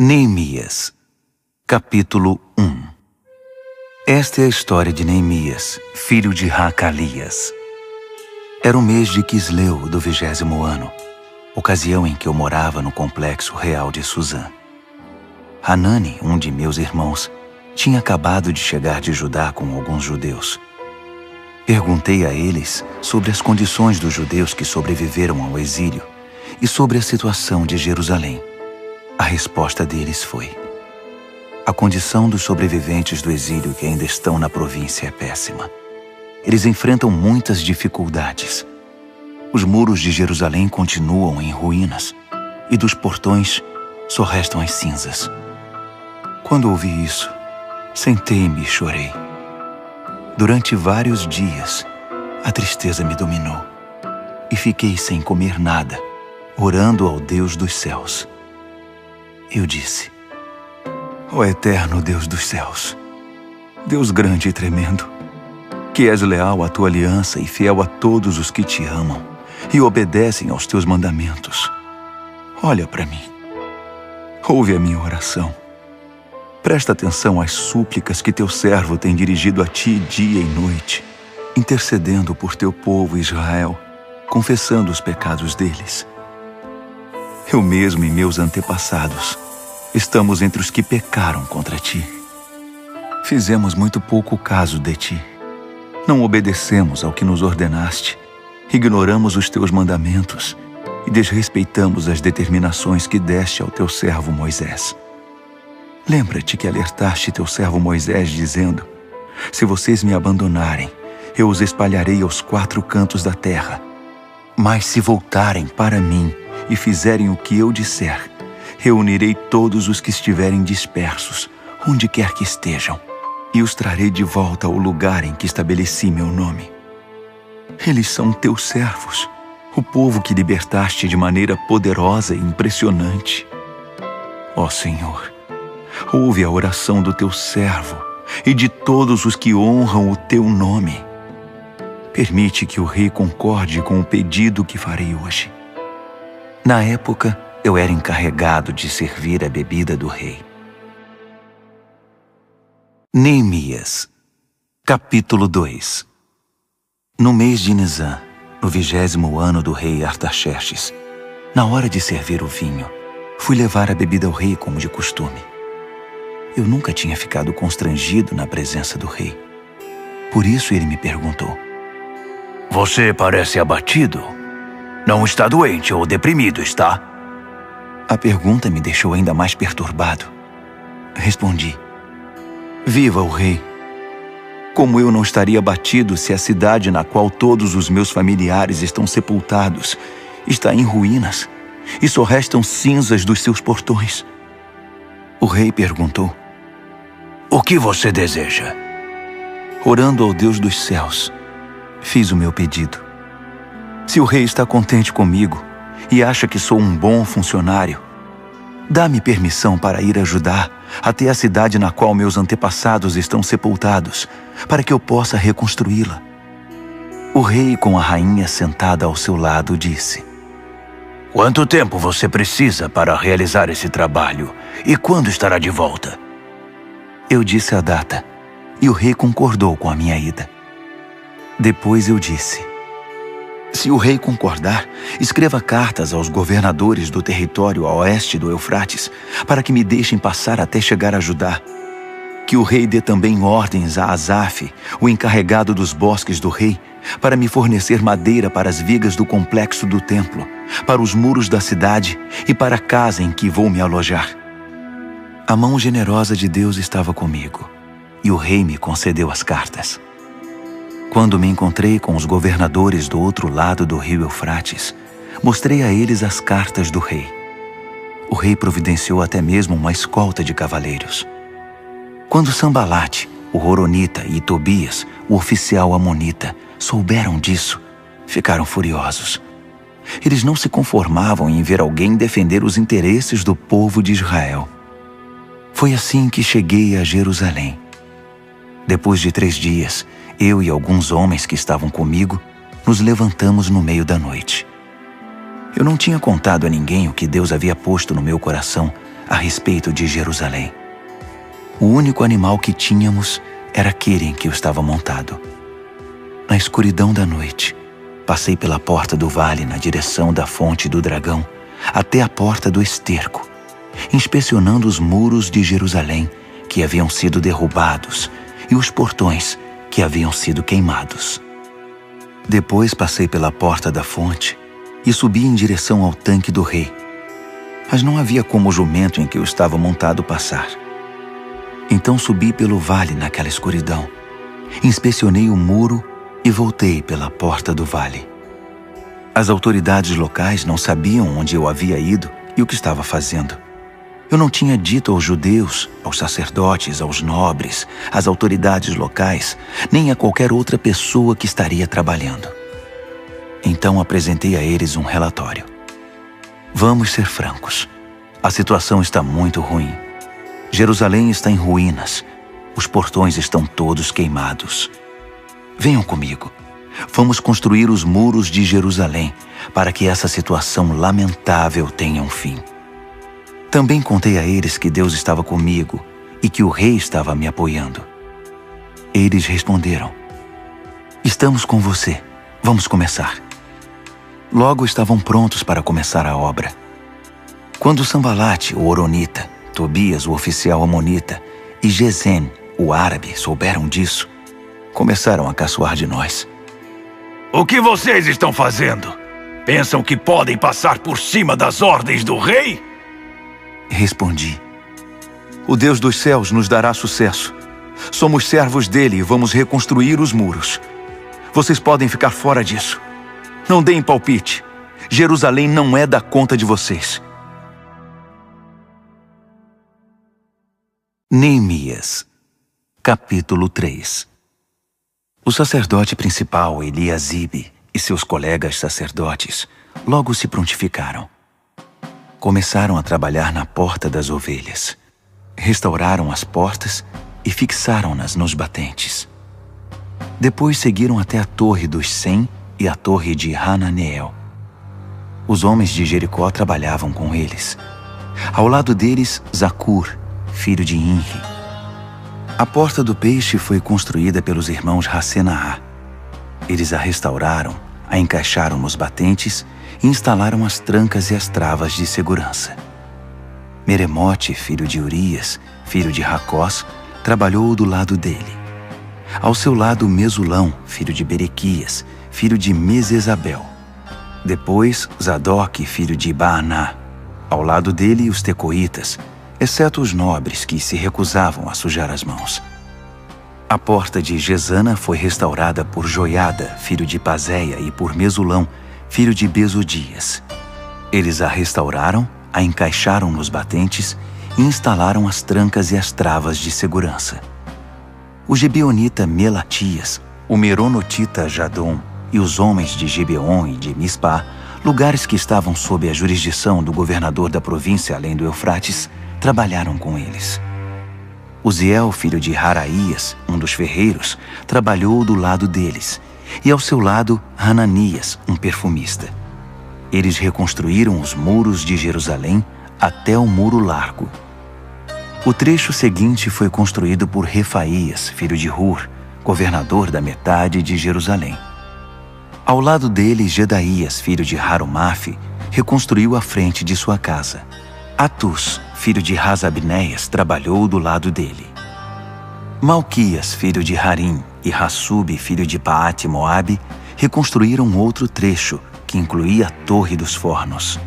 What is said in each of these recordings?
Neemias, capítulo 1. Esta é a história de Neemias, filho de Hacalias. Era o mês de Quisleu do 20º ano, ocasião em que eu morava no complexo real de Suzã. Hanani, um de meus irmãos, tinha acabado de chegar de Judá com alguns judeus. Perguntei a eles sobre as condições dos judeus que sobreviveram ao exílio e sobre a situação de Jerusalém. A resposta deles foi: a condição dos sobreviventes do exílio que ainda estão na província é péssima. Eles enfrentam muitas dificuldades. Os muros de Jerusalém continuam em ruínas e dos portões só restam as cinzas. Quando ouvi isso, sentei-me e chorei. Durante vários dias, a tristeza me dominou e fiquei sem comer nada, orando ao Deus dos céus. Eu disse: ó eterno Deus dos céus, Deus grande e tremendo, que és leal à tua aliança e fiel a todos os que te amam e obedecem aos teus mandamentos, olha para mim, ouve a minha oração. Presta atenção às súplicas que teu servo tem dirigido a ti dia e noite, intercedendo por teu povo Israel, confessando os pecados deles. Eu mesmo e meus antepassados estamos entre os que pecaram contra ti. Fizemos muito pouco caso de ti. Não obedecemos ao que nos ordenaste, ignoramos os teus mandamentos e desrespeitamos as determinações que deste ao teu servo Moisés. Lembra-te que alertaste teu servo Moisés dizendo: se vocês me abandonarem, eu os espalharei aos 4 cantos da terra. Mas se voltarem para mim e fizerem o que eu disser, reunirei todos os que estiverem dispersos, onde quer que estejam, e os trarei de volta ao lugar em que estabeleci meu nome. Eles são teus servos, o povo que libertaste de maneira poderosa e impressionante. Ó Senhor, ouve a oração do teu servo e de todos os que honram o teu nome. Permite que o rei concorde com o pedido que farei hoje. Na época, eu era encarregado de servir a bebida do rei. Neemias, capítulo 2. No mês de Nisan, no 20º ano do rei Artaxerxes, na hora de servir o vinho, fui levar a bebida ao rei como de costume. Eu nunca tinha ficado constrangido na presença do rei. Por isso ele me perguntou: você parece abatido? Não está doente ou deprimido, está? A pergunta me deixou ainda mais perturbado. Respondi: viva o rei! Como eu não estaria abatido se a cidade na qual todos os meus familiares estão sepultados está em ruínas e só restam cinzas dos seus portões? O rei perguntou: o que você deseja? Orando ao Deus dos céus, fiz o meu pedido. Se o rei está contente comigo e acha que sou um bom funcionário, dá-me permissão para ir ajudar até a cidade na qual meus antepassados estão sepultados, para que eu possa reconstruí-la. O rei, com a rainha sentada ao seu lado, disse: quanto tempo você precisa para realizar esse trabalho e quando estará de volta? Eu disse a data e o rei concordou com a minha ida. Depois eu disse: se o rei concordar, escreva cartas aos governadores do território a oeste do Eufrates, para que me deixem passar até chegar a Judá. Que o rei dê também ordens a Asaf, o encarregado dos bosques do rei, para me fornecer madeira para as vigas do complexo do templo, para os muros da cidade e para a casa em que vou me alojar. A mão generosa de Deus estava comigo, e o rei me concedeu as cartas. Quando me encontrei com os governadores do outro lado do rio Eufrates, mostrei a eles as cartas do rei. O rei providenciou até mesmo uma escolta de cavaleiros. Quando Sambalate, o Horonita, e Tobias, o oficial amonita, souberam disso, ficaram furiosos. Eles não se conformavam em ver alguém defender os interesses do povo de Israel. Foi assim que cheguei a Jerusalém. Depois de 3 dias, eu e alguns homens que estavam comigo nos levantamos no meio da noite. Eu não tinha contado a ninguém o que Deus havia posto no meu coração a respeito de Jerusalém. O único animal que tínhamos era aquele em que eu estava montado. Na escuridão da noite, passei pela porta do vale na direção da fonte do dragão, até a porta do esterco, inspecionando os muros de Jerusalém que haviam sido derrubados e os portões que haviam sido queimados. Depois passei pela porta da fonte e subi em direção ao tanque do rei. Mas não havia como o jumento em que eu estava montado passar. Então subi pelo vale naquela escuridão, inspecionei o muro e voltei pela porta do vale. As autoridades locais não sabiam onde eu havia ido e o que estava fazendo. Eu não tinha dito aos judeus, aos sacerdotes, aos nobres, às autoridades locais, nem a qualquer outra pessoa que estaria trabalhando. Então apresentei a eles um relatório. Vamos ser francos. A situação está muito ruim. Jerusalém está em ruínas. Os portões estão todos queimados. Venham comigo. Vamos construir os muros de Jerusalém para que essa situação lamentável tenha um fim. Também contei a eles que Deus estava comigo e que o rei estava me apoiando. Eles responderam: estamos com você. Vamos começar. Logo estavam prontos para começar a obra. Quando Sambalate, o horonita, Tobias, o oficial amonita, e Gesem, o árabe, souberam disso, começaram a caçoar de nós. O que vocês estão fazendo? Pensam que podem passar por cima das ordens do rei? Respondi: o Deus dos céus nos dará sucesso. Somos servos dele e vamos reconstruir os muros. Vocês podem ficar fora disso. Não deem palpite. Jerusalém não é da conta de vocês. Neemias, capítulo 3. O sacerdote principal, Eliasibe, e seus colegas sacerdotes logo se prontificaram. Começaram a trabalhar na porta das ovelhas. Restauraram as portas e fixaram-nas nos batentes. Depois seguiram até a torre dos 100 e a torre de Hananeel. Os homens de Jericó trabalhavam com eles. Ao lado deles, Zacur, filho de Inri. A porta do peixe foi construída pelos irmãos Hassenaá. Eles a restauraram, a encaixaram nos batentes e instalaram as trancas e as travas de segurança. Meremote, filho de Urias, filho de Racós, trabalhou do lado dele. Ao seu lado, Mesulão, filho de Berequias, filho de Mesesabel. Depois, Zadok, filho de Baaná. Ao lado dele, os tecoitas, exceto os nobres que se recusavam a sujar as mãos. A porta de Gesana foi restaurada por Joiada, filho de Pazéia, e por Mesulão, filho de Besodias. Eles a restauraram, a encaixaram nos batentes e instalaram as trancas e as travas de segurança. O gibeonita Melatias, o meronotita Jadom e os homens de Gibeon e de Mispá, lugares que estavam sob a jurisdição do governador da província além do Eufrates, trabalharam com eles. Uziel, filho de Haraías, um dos ferreiros, trabalhou do lado deles, e ao seu lado Hananias, um perfumista. Eles reconstruíram os muros de Jerusalém até o muro largo. O trecho seguinte foi construído por Refaías, filho de Hur, governador da metade de Jerusalém. Ao lado dele, Gedaías, filho de Harumaf, reconstruiu a frente de sua casa. Atus, filho de Hasabneias, trabalhou do lado dele. Malquias, filho de Harim, e Hassub, filho de Paate-Moabe, reconstruíram outro trecho, que incluía a Torre dos Fornos.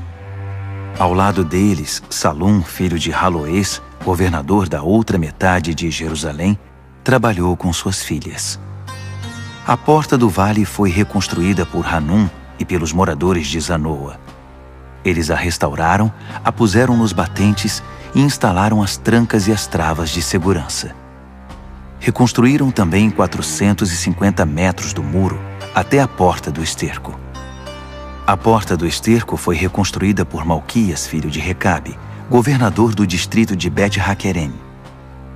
Ao lado deles, Salum, filho de Haloés, governador da outra metade de Jerusalém, trabalhou com suas filhas. A porta do vale foi reconstruída por Hanum e pelos moradores de Zanoa. Eles a restauraram, a puseram nos batentes e instalaram as trancas e as travas de segurança. Reconstruíram também 450 metros do muro até a porta do esterco. A porta do esterco foi reconstruída por Malquias, filho de Recabe, governador do distrito de Bet-Haquerem.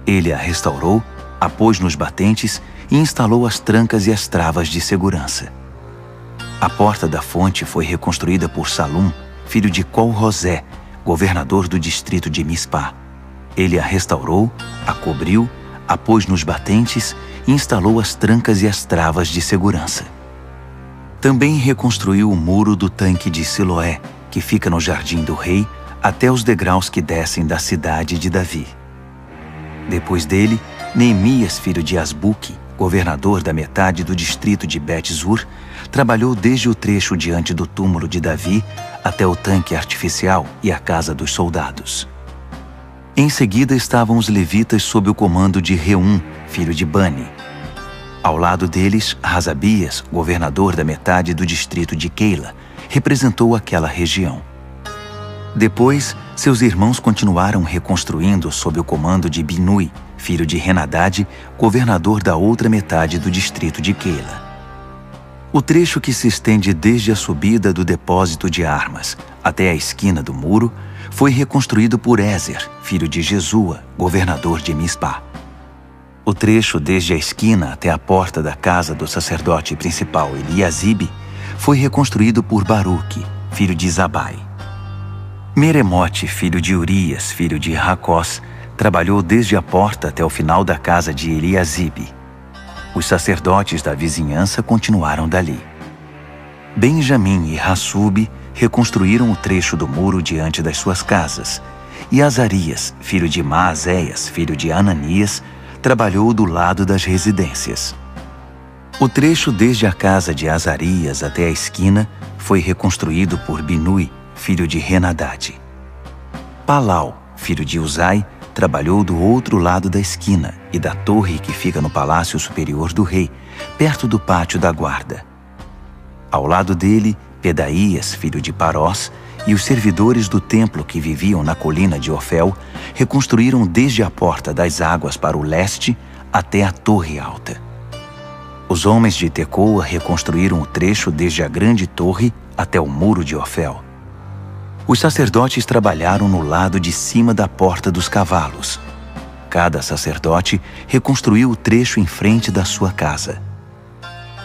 Ele a restaurou, a pôs nos batentes e instalou as trancas e as travas de segurança. A porta da fonte foi reconstruída por Salum, filho de Col-Rosé, governador do distrito de Mispá. Ele a restaurou, a cobriu, a pôs nos batentes e instalou as trancas e as travas de segurança. Também reconstruiu o muro do tanque de Siloé, que fica no jardim do rei, até os degraus que descem da cidade de Davi. Depois dele, Neemias, filho de Asbuque, governador da metade do distrito de Bet-Zur, trabalhou desde o trecho diante do túmulo de Davi até o tanque artificial e a casa dos soldados. Em seguida estavam os levitas sob o comando de Reum, filho de Bani. Ao lado deles, Razabias, governador da metade do distrito de Keila, representou aquela região. Depois, seus irmãos continuaram reconstruindo sob o comando de Binui, filho de Henadad, governador da outra metade do distrito de Keila. O trecho que se estende desde a subida do depósito de armas até a esquina do muro foi reconstruído por Ézer, filho de Jesua, governador de Mispá. O trecho desde a esquina até a porta da casa do sacerdote principal Eliasibe foi reconstruído por Baruque, filho de Zabai. Meremote, filho de Urias, filho de Racós, trabalhou desde a porta até o final da casa de Eliasibe. Os sacerdotes da vizinhança continuaram dali. Benjamim e Hassube reconstruíram o trecho do muro diante das suas casas, e Azarias, filho de Maazéias, filho de Ananias, trabalhou do lado das residências. O trecho desde a casa de Azarias até a esquina foi reconstruído por Binui, filho de Henadad. Palau, filho de Uzai, trabalhou do outro lado da esquina e da torre que fica no palácio superior do rei, perto do pátio da guarda. Ao lado dele, Pedaías, filho de Parós, e os servidores do templo que viviam na colina de Ofel reconstruíram desde a porta das águas para o leste até a torre alta. Os homens de Tecoa reconstruíram o trecho desde a grande torre até o muro de Ofel. Os sacerdotes trabalharam no lado de cima da porta dos cavalos. Cada sacerdote reconstruiu o trecho em frente da sua casa.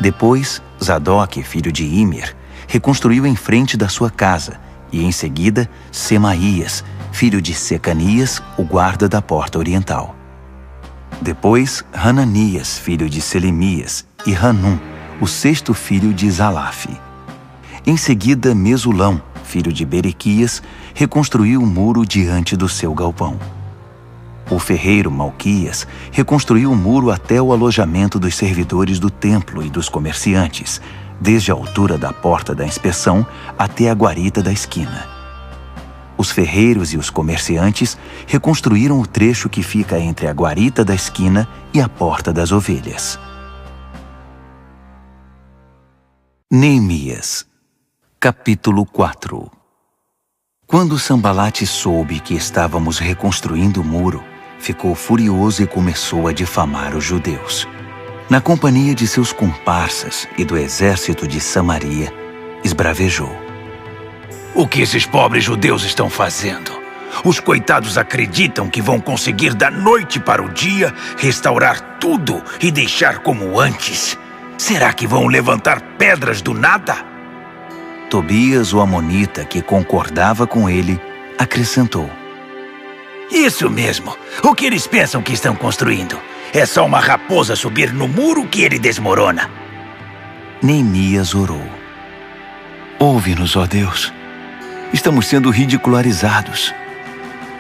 Depois, Zadok, filho de Imer, reconstruiu em frente da sua casa, e em seguida, Semaías, filho de Secanias, o guarda da porta oriental. Depois, Hananias, filho de Selemias, e Hanum, o sexto filho de Zalaf. Em seguida, Mesulão, filho de Berequias, reconstruiu o muro diante do seu galpão. O ferreiro Malquias reconstruiu o muro até o alojamento dos servidores do templo e dos comerciantes, desde a altura da porta da inspeção até a guarita da esquina. Os ferreiros e os comerciantes reconstruíram o trecho que fica entre a guarita da esquina e a porta das ovelhas. Neemias, capítulo 4. Quando Sambalate soube que estávamos reconstruindo o muro, ficou furioso e começou a difamar os judeus. Na companhia de seus comparsas e do exército de Samaria, esbravejou. O que esses pobres judeus estão fazendo? Os coitados acreditam que vão conseguir da noite para o dia restaurar tudo e deixar como antes. Será que vão levantar pedras do nada? Tobias, o amonita, que concordava com ele, acrescentou. Isso mesmo. O que eles pensam que estão construindo? É só uma raposa subir no muro que ele desmorona. Neemias orou. Ouve-nos, ó Deus. Estamos sendo ridicularizados.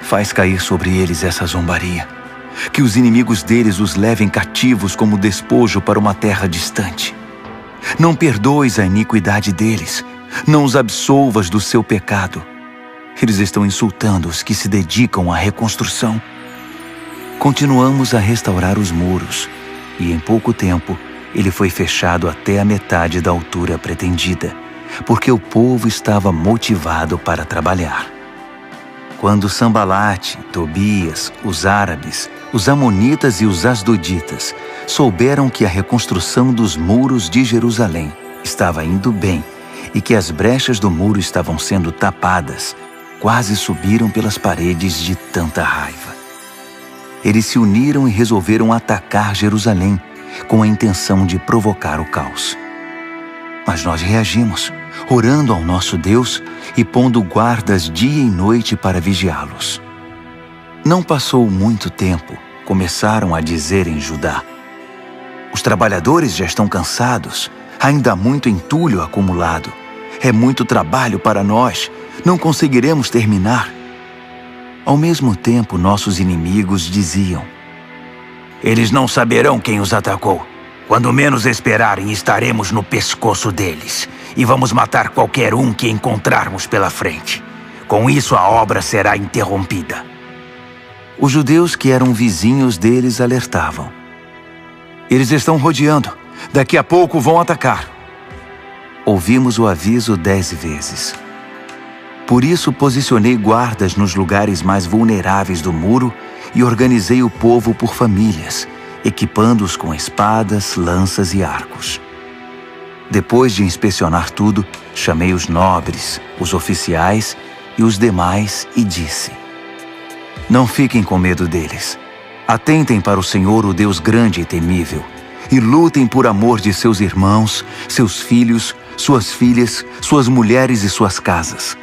Faz cair sobre eles essa zombaria. Que os inimigos deles os levem cativos como despojo para uma terra distante. Não perdoes a iniquidade deles. Não os absolvas do seu pecado. Eles estão insultando os que se dedicam à reconstrução. Continuamos a restaurar os muros, e em pouco tempo ele foi fechado até a metade da altura pretendida, porque o povo estava motivado para trabalhar. Quando Sambalate, Tobias, os árabes, os amonitas e os asdoditas souberam que a reconstrução dos muros de Jerusalém estava indo bem e que as brechas do muro estavam sendo tapadas, quase subiram pelas paredes de tanta raiva. Eles se uniram e resolveram atacar Jerusalém, com a intenção de provocar o caos. Mas nós reagimos orando ao nosso Deus e pondo guardas dia e noite para vigiá-los. Não passou muito tempo, começaram a dizer em Judá: os trabalhadores já estão cansados, ainda há muito entulho acumulado. É muito trabalho para nós, não conseguiremos terminar. Ao mesmo tempo, nossos inimigos diziam: eles não saberão quem os atacou. Quando menos esperarem, estaremos no pescoço deles e vamos matar qualquer um que encontrarmos pela frente. Com isso, a obra será interrompida. Os judeus que eram vizinhos deles alertavam: eles estão rodeando. Daqui a pouco vão atacar. Ouvimos o aviso 10 vezes. Por isso posicionei guardas nos lugares mais vulneráveis do muro e organizei o povo por famílias, equipando-os com espadas, lanças e arcos. Depois de inspecionar tudo, chamei os nobres, os oficiais e os demais e disse: não fiquem com medo deles. Atentem para o Senhor, o Deus grande e temível, e lutem por amor de seus irmãos, seus filhos, suas filhas, suas mulheres e suas casas.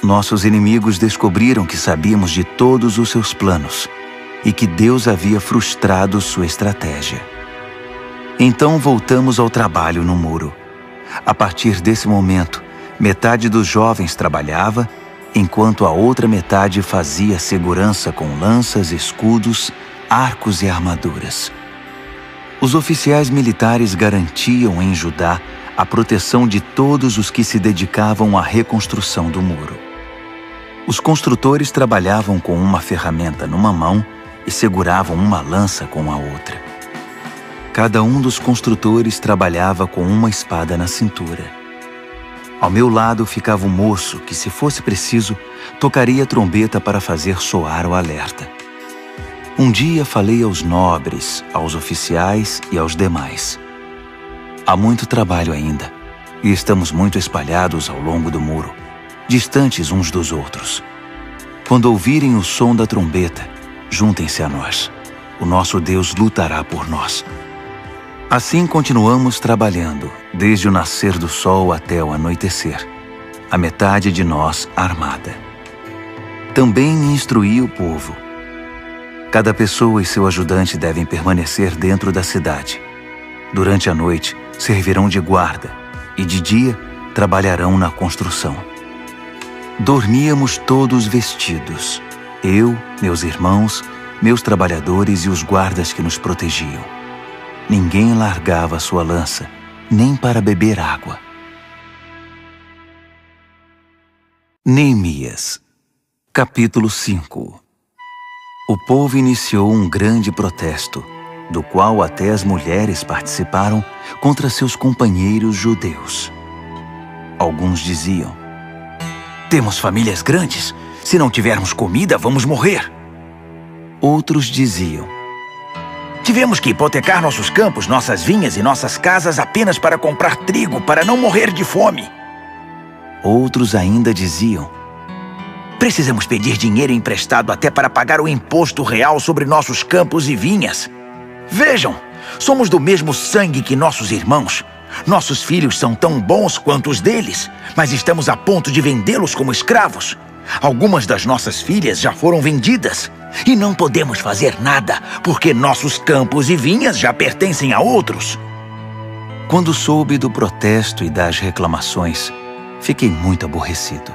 Nossos inimigos descobriram que sabíamos de todos os seus planos e que Deus havia frustrado sua estratégia. Então voltamos ao trabalho no muro. A partir desse momento, metade dos jovens trabalhava, enquanto a outra metade fazia segurança com lanças, escudos, arcos e armaduras. Os oficiais militares garantiam em Judá a proteção de todos os que se dedicavam à reconstrução do muro. Os construtores trabalhavam com uma ferramenta numa mão e seguravam uma lança com a outra. Cada um dos construtores trabalhava com uma espada na cintura. Ao meu lado ficava um moço que, se fosse preciso, tocaria a trombeta para fazer soar o alerta. Um dia falei aos nobres, aos oficiais e aos demais: há muito trabalho ainda, e estamos muito espalhados ao longo do muro, distantes uns dos outros. Quando ouvirem o som da trombeta, juntem-se a nós. O nosso Deus lutará por nós. Assim continuamos trabalhando, desde o nascer do sol até o anoitecer, a metade de nós armada. Também instruí o povo: cada pessoa e seu ajudante devem permanecer dentro da cidade. Durante a noite, servirão de guarda, e de dia trabalharão na construção. Dormíamos todos vestidos, eu, meus irmãos, meus trabalhadores e os guardas que nos protegiam. Ninguém largava sua lança, nem para beber água. Neemias, capítulo 5. O povo iniciou um grande protesto, do qual até as mulheres participaram, contra seus companheiros judeus. Alguns diziam: temos famílias grandes. Se não tivermos comida, vamos morrer. Outros diziam: tivemos que hipotecar nossos campos, nossas vinhas e nossas casas apenas para comprar trigo, para não morrer de fome. Outros ainda diziam: precisamos pedir dinheiro emprestado até para pagar o imposto real sobre nossos campos e vinhas. Vejam, somos do mesmo sangue que nossos irmãos. Nossos filhos são tão bons quanto os deles, mas estamos a ponto de vendê-los como escravos. Algumas das nossas filhas já foram vendidas. E não podemos fazer nada, porque nossos campos e vinhas já pertencem a outros. Quando soube do protesto e das reclamações, fiquei muito aborrecido.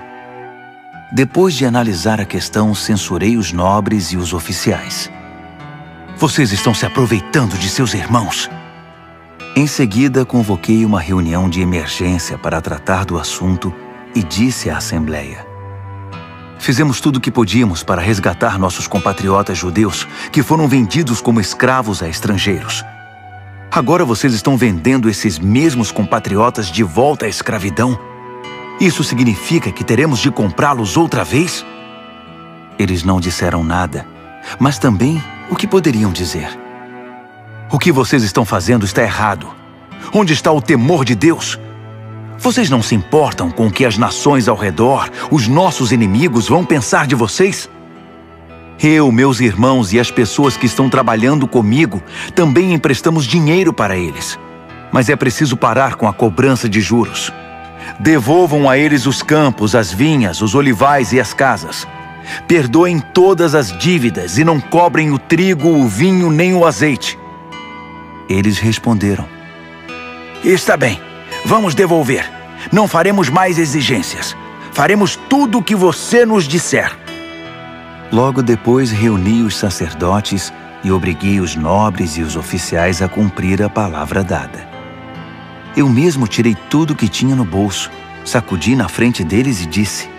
Depois de analisar a questão, censurei os nobres e os oficiais. Vocês estão se aproveitando de seus irmãos. Em seguida, convoquei uma reunião de emergência para tratar do assunto e disse à Assembleia: fizemos tudo o que podíamos para resgatar nossos compatriotas judeus que foram vendidos como escravos a estrangeiros. Agora vocês estão vendendo esses mesmos compatriotas de volta à escravidão. Isso significa que teremos de comprá-los outra vez? Eles não disseram nada, mas também o que poderiam dizer? O que vocês estão fazendo está errado. Onde está o temor de Deus? Vocês não se importam com o que as nações ao redor, os nossos inimigos, vão pensar de vocês? Eu, meus irmãos e as pessoas que estão trabalhando comigo também emprestamos dinheiro para eles. Mas é preciso parar com a cobrança de juros. Devolvam a eles os campos, as vinhas, os olivais e as casas. Perdoem todas as dívidas e não cobrem o trigo, o vinho nem o azeite. Eles responderam: está bem, vamos devolver. Não faremos mais exigências. Faremos tudo o que você nos disser. Logo depois reuni os sacerdotes e obriguei os nobres e os oficiais a cumprir a palavra dada. Eu mesmo tirei tudo que tinha no bolso, sacudi na frente deles e disse: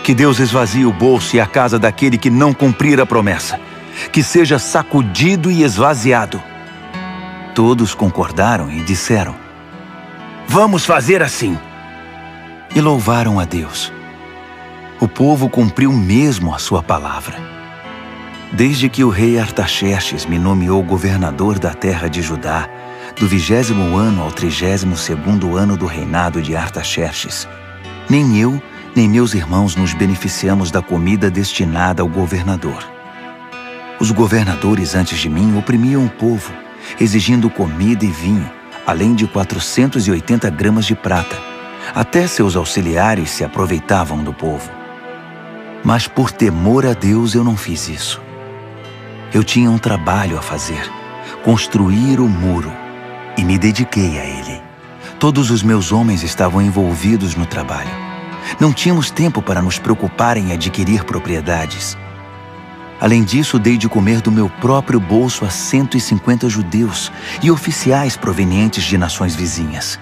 que Deus esvazie o bolso e a casa daquele que não cumprir a promessa, que seja sacudido e esvaziado. Todos concordaram e disseram: vamos fazer assim. E louvaram a Deus. O povo cumpriu mesmo a sua palavra. Desde que o rei Artaxerxes me nomeou governador da terra de Judá, do 20º ano ao 32º ano do reinado de Artaxerxes, nem eu nem meus irmãos nos beneficiamos da comida destinada ao governador. Os governadores antes de mim oprimiam o povo, exigindo comida e vinho, além de 480 gramas de prata. Até seus auxiliares se aproveitavam do povo. Mas por temor a Deus eu não fiz isso. Eu tinha um trabalho a fazer: construir o muro, e me dediquei a ele. Todos os meus homens estavam envolvidos no trabalho. Não tínhamos tempo para nos preocupar em adquirir propriedades. Além disso, dei de comer do meu próprio bolso a 150 judeus e oficiais provenientes de nações vizinhas.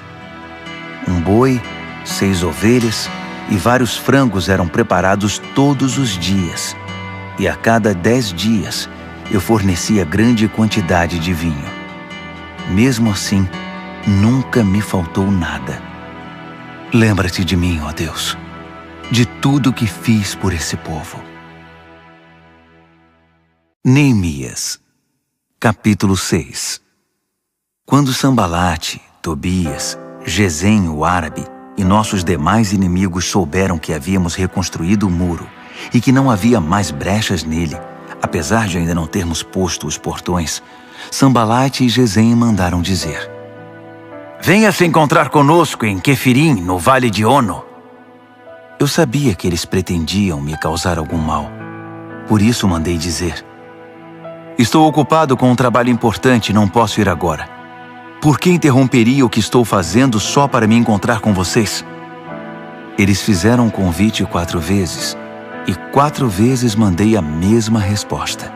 Um boi, 6 ovelhas e vários frangos eram preparados todos os dias. E a cada 10 dias, eu fornecia grande quantidade de vinho. Mesmo assim, nunca me faltou nada. Lembra-te de mim, ó Deus, de tudo que fiz por esse povo. Neemias, capítulo 6. Quando Sambalate, Tobias, Gesem, o árabe, e nossos demais inimigos souberam que havíamos reconstruído o muro e que não havia mais brechas nele, apesar de ainda não termos posto os portões, Sambalate e Gesem mandaram dizer: venha se encontrar conosco em Quefirim, no vale de Ono. Eu sabia que eles pretendiam me causar algum mal. Por isso mandei dizer: estou ocupado com um trabalho importante e não posso ir agora. Por que interromperia o que estou fazendo só para me encontrar com vocês? Eles fizeram o convite 4 vezes, e 4 vezes mandei a mesma resposta.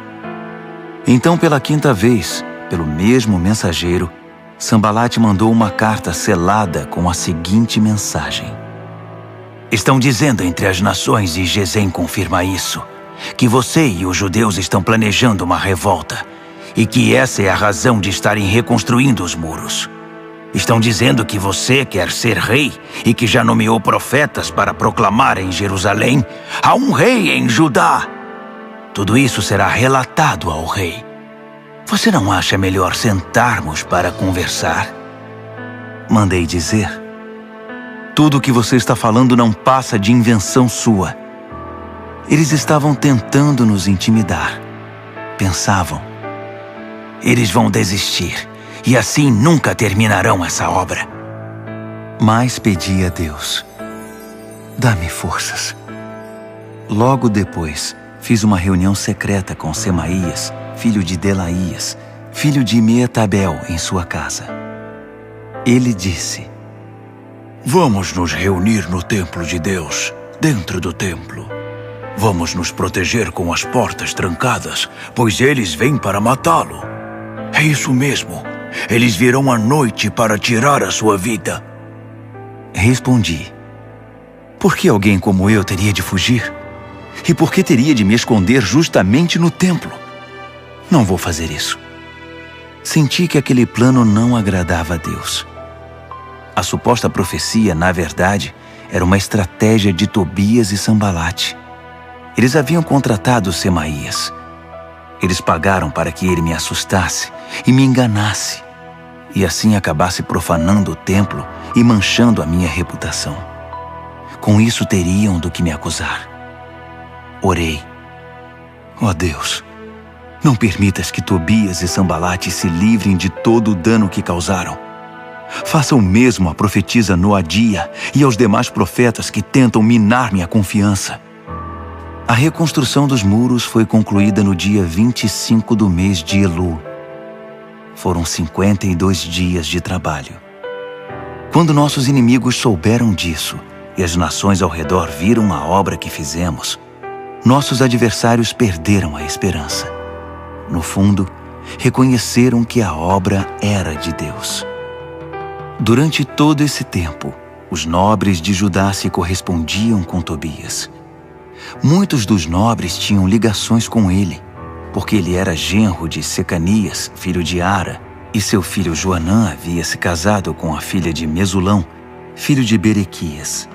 Então, pela 5ª vez, pelo mesmo mensageiro, Sambalate mandou uma carta selada com a seguinte mensagem: estão dizendo entre as nações, e Gesem confirma isso, que você e os judeus estão planejando uma revolta, e que essa é a razão de estarem reconstruindo os muros. Estão dizendo que você quer ser rei e que já nomeou profetas para proclamar em Jerusalém: há um rei em Judá. Tudo isso será relatado ao rei. Você não acha melhor sentarmos para conversar? Mandei dizer: tudo o que você está falando não passa de invenção sua. Eles estavam tentando nos intimidar. Pensavam: eles vão desistir, e assim nunca terminarão essa obra. Mas pedi a Deus: dá-me forças. Logo depois, fiz uma reunião secreta com Semaías, filho de Delaías, filho de Meetabel, em sua casa. Ele disse: vamos nos reunir no templo de Deus, dentro do templo. Vamos nos proteger com as portas trancadas, pois eles vêm para matá-lo. É isso mesmo. Eles virão à noite para tirar a sua vida. Respondi: por que alguém como eu teria de fugir? E por que teria de me esconder justamente no templo? Não vou fazer isso. Senti que aquele plano não agradava a Deus. A suposta profecia, na verdade, era uma estratégia de Tobias e Sambalate. Eles haviam contratado Semaías. Eles pagaram para que ele me assustasse e me enganasse, e assim acabasse profanando o templo e manchando a minha reputação. Com isso teriam do que me acusar. Orei: ó Deus, não permitas que Tobias e Sambalate se livrem de todo o dano que causaram. Faça o mesmo à profetisa Noadia e aos demais profetas que tentam minar minha confiança. A reconstrução dos muros foi concluída no dia 25 do mês de Elu. Foram 52 dias de trabalho. Quando nossos inimigos souberam disso e as nações ao redor viram a obra que fizemos, nossos adversários perderam a esperança. No fundo, reconheceram que a obra era de Deus. Durante todo esse tempo, os nobres de Judá se correspondiam com Tobias. Muitos dos nobres tinham ligações com ele, porque ele era genro de Secanias, filho de Ara, e seu filho Joanã havia se casado com a filha de Mesulão, filho de Berequias.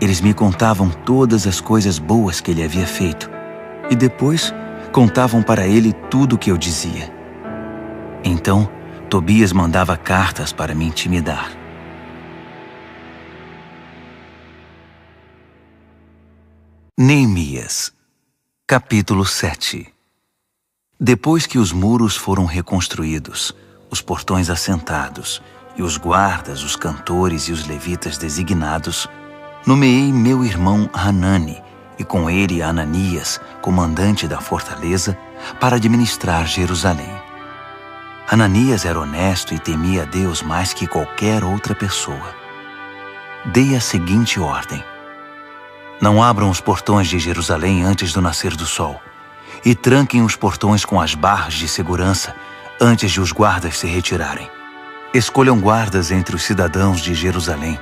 Eles me contavam todas as coisas boas que ele havia feito, e depois contavam para ele tudo o que eu dizia. Então, Tobias mandava cartas para me intimidar. Neemias, capítulo 7. Depois que os muros foram reconstruídos, os portões assentados e os guardas, os cantores e os levitas designados, nomeei meu irmão Hanani e com ele Ananias, comandante da fortaleza, para administrar Jerusalém. Ananias era honesto e temia a Deus mais que qualquer outra pessoa. Dei a seguinte ordem: não abram os portões de Jerusalém antes do nascer do sol, e tranquem os portões com as barras de segurança antes de os guardas se retirarem. Escolham guardas entre os cidadãos de Jerusalém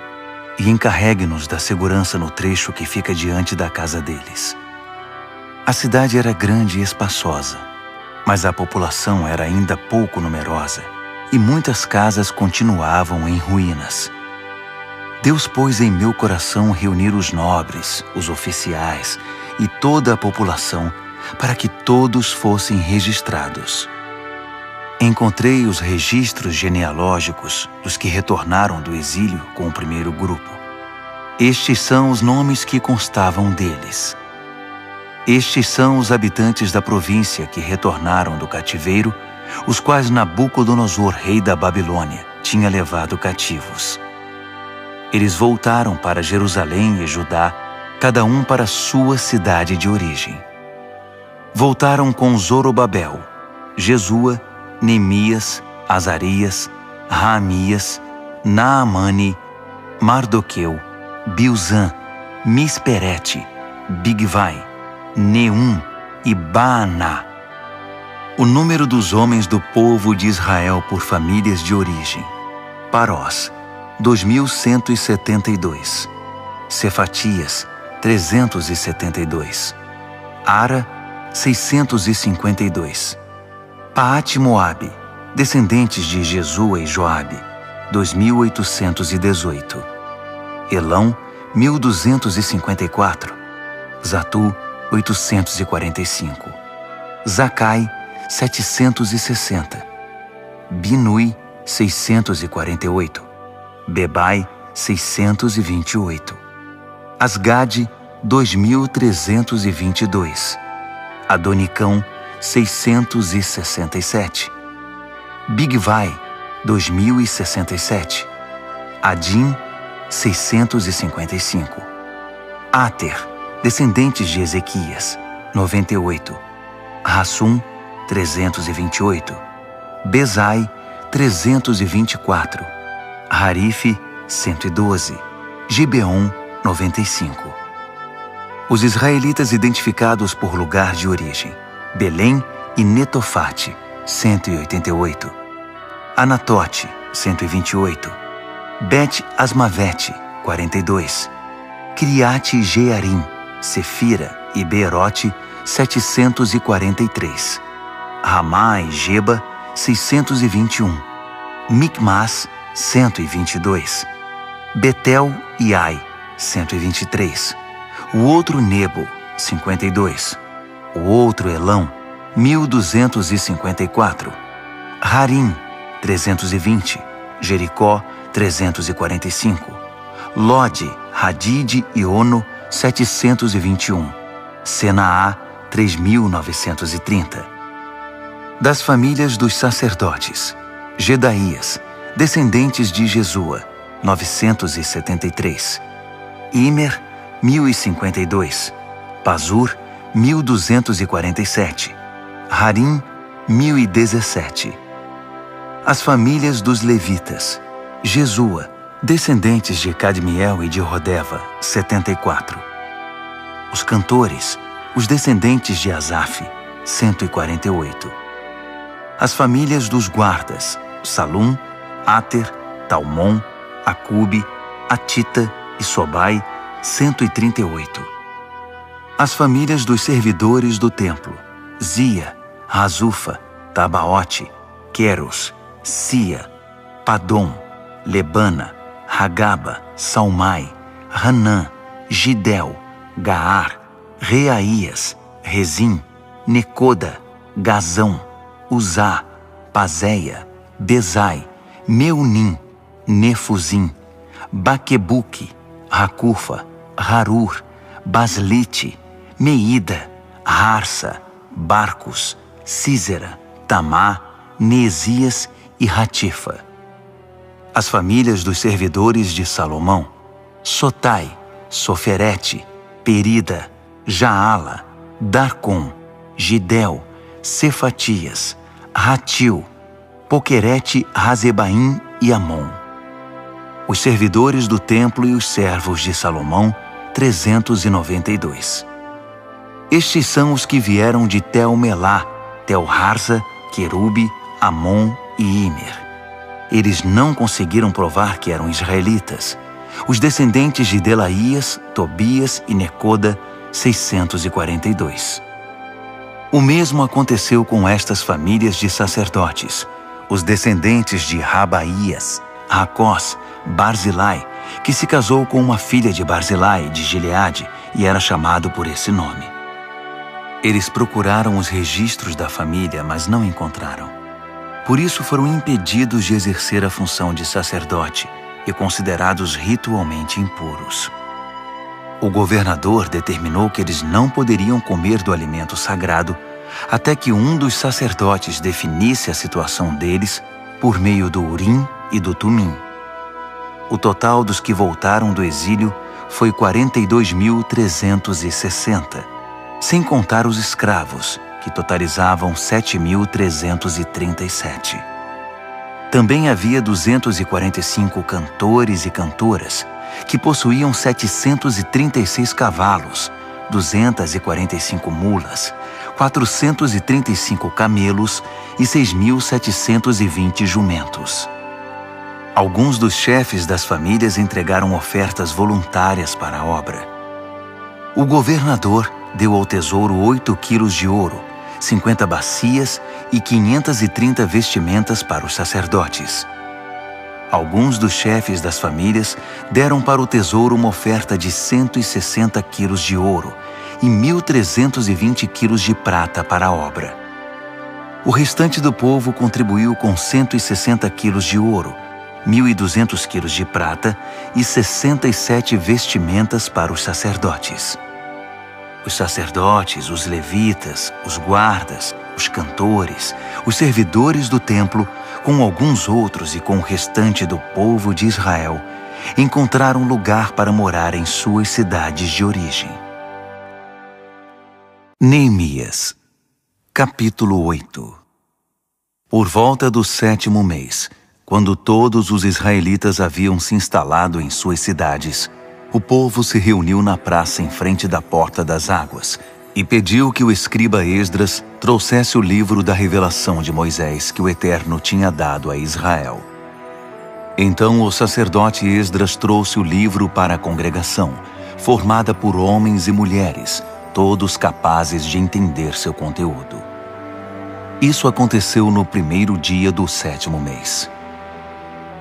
e encarregue-nos da segurança no trecho que fica diante da casa deles. A cidade era grande e espaçosa, mas a população era ainda pouco numerosa e muitas casas continuavam em ruínas. Deus pôs em meu coração reunir os nobres, os oficiais e toda a população para que todos fossem registrados. Encontrei os registros genealógicos dos que retornaram do exílio com o primeiro grupo. Estes são os nomes que constavam deles. Estes são os habitantes da província que retornaram do cativeiro, os quais Nabucodonosor, rei da Babilônia, tinha levado cativos. Eles voltaram para Jerusalém e Judá, cada um para sua cidade de origem. Voltaram com Zorobabel, Jesua, Neemias, Azarias, Raamias, Naamani, Mardoqueu, Bilzã, Misperete, Bigvai, Neum e Baaná. O número dos homens do povo de Israel por famílias de origem: Parós, 2.172. Cefatias, 372. Ara, 652. Paate-Moabe, descendentes de Jesua e Joabe, 2.818. Elão, 1.254. Zatu, 845. Zacai, 760. Binui, 648. Bebai, 628. Asgade, 2.322. Adonicão, 667. Bigvai, 2.067. Adim, 655. Ater, descendentes de Ezequias, 98. Rassum, 328. Bezai, 324. Harife, 112. Gibeon, 95. Os israelitas identificados por lugar de origem: Belém e Netofate, 188. Anatote, 128. Bet-Asmavete, 42. Criate-Jearim, Sefira e Beerote, 743. Ramá e Geba, 621. Micmas, 122. Betel e Ai, 123. O outro Nebo, 52. O outro Elão, 1.254. Harim, 320. Jericó, 345. Lode, Hadide e Ono, 721. Senaá, 3.930. Das famílias dos sacerdotes: Gedaías, descendentes de Jesua, 973. Imer, 1052. Pazur, 1247. Harim, 1017. As famílias dos levitas: Jesua, descendentes de Cadmiel e de Rodeva, 74. Os cantores, os descendentes de Asaf, 148. As famílias dos guardas: Salum, Ater, Talmon, Acube, Atita e Sobai, 138. As famílias dos servidores do templo: Zia, Razufa, Tabaote, Queros, Sia, Padom, Lebana, Hagaba, Salmai, Hanã, Gidel, Gaar, Reaías, Rezim, Necoda, Gazão, Uzá, Pazéia, Bezai, Meunim, Nefuzim, Baquebuque, Racufa, Harur, Baslite, Meida, Harsa, Barcos, Císera, Tamá, Neesias e Ratifa. As famílias dos servidores de Salomão: Sotai, Soferete, Perida, Jaala, Darcom, Gidel, Cefatias, Ratil, Poquerete, Razebaim e Amon. Os servidores do templo e os servos de Salomão, 392. Estes são os que vieram de Tel-Melá, Tel-Harza, Querube, Amon e Imer. Eles não conseguiram provar que eram israelitas. Os descendentes de Delaías, Tobias e Necoda, 642. O mesmo aconteceu com estas famílias de sacerdotes: os descendentes de Rabaías, Racós, Barzilai, que se casou com uma filha de Barzilai de Gileade e era chamado por esse nome. Eles procuraram os registros da família, mas não encontraram. Por isso foram impedidos de exercer a função de sacerdote e considerados ritualmente impuros. O governador determinou que eles não poderiam comer do alimento sagrado até que um dos sacerdotes definisse a situação deles por meio do Urim e do Tumim. O total dos que voltaram do exílio foi 42.360, sem contar os escravos, que totalizavam 7.337. Também havia 245 cantores e cantoras, que possuíam 736 cavalos, 245 mulas, 435 camelos e 6.720 jumentos. Alguns dos chefes das famílias entregaram ofertas voluntárias para a obra. O governador deu ao tesouro 8 quilos de ouro, 50 bacias e 530 vestimentas para os sacerdotes. Alguns dos chefes das famílias deram para o tesouro uma oferta de 160 quilos de ouro e 1.320 quilos de prata para a obra. O restante do povo contribuiu com 160 quilos de ouro, 1.200 quilos de prata e 67 vestimentas para os sacerdotes. Os sacerdotes, os levitas, os guardas, os cantores, os servidores do templo, com alguns outros e com o restante do povo de Israel, encontraram lugar para morar em suas cidades de origem. Neemias, capítulo 8. Por volta do 7º mês, quando todos os israelitas haviam se instalado em suas cidades, o povo se reuniu na praça em frente da Porta das Águas e pediu que o escriba Esdras trouxesse o livro da revelação de Moisés que o Eterno tinha dado a Israel. Então o sacerdote Esdras trouxe o livro para a congregação, formada por homens e mulheres, todos capazes de entender seu conteúdo. Isso aconteceu no 1º dia do 7º mês.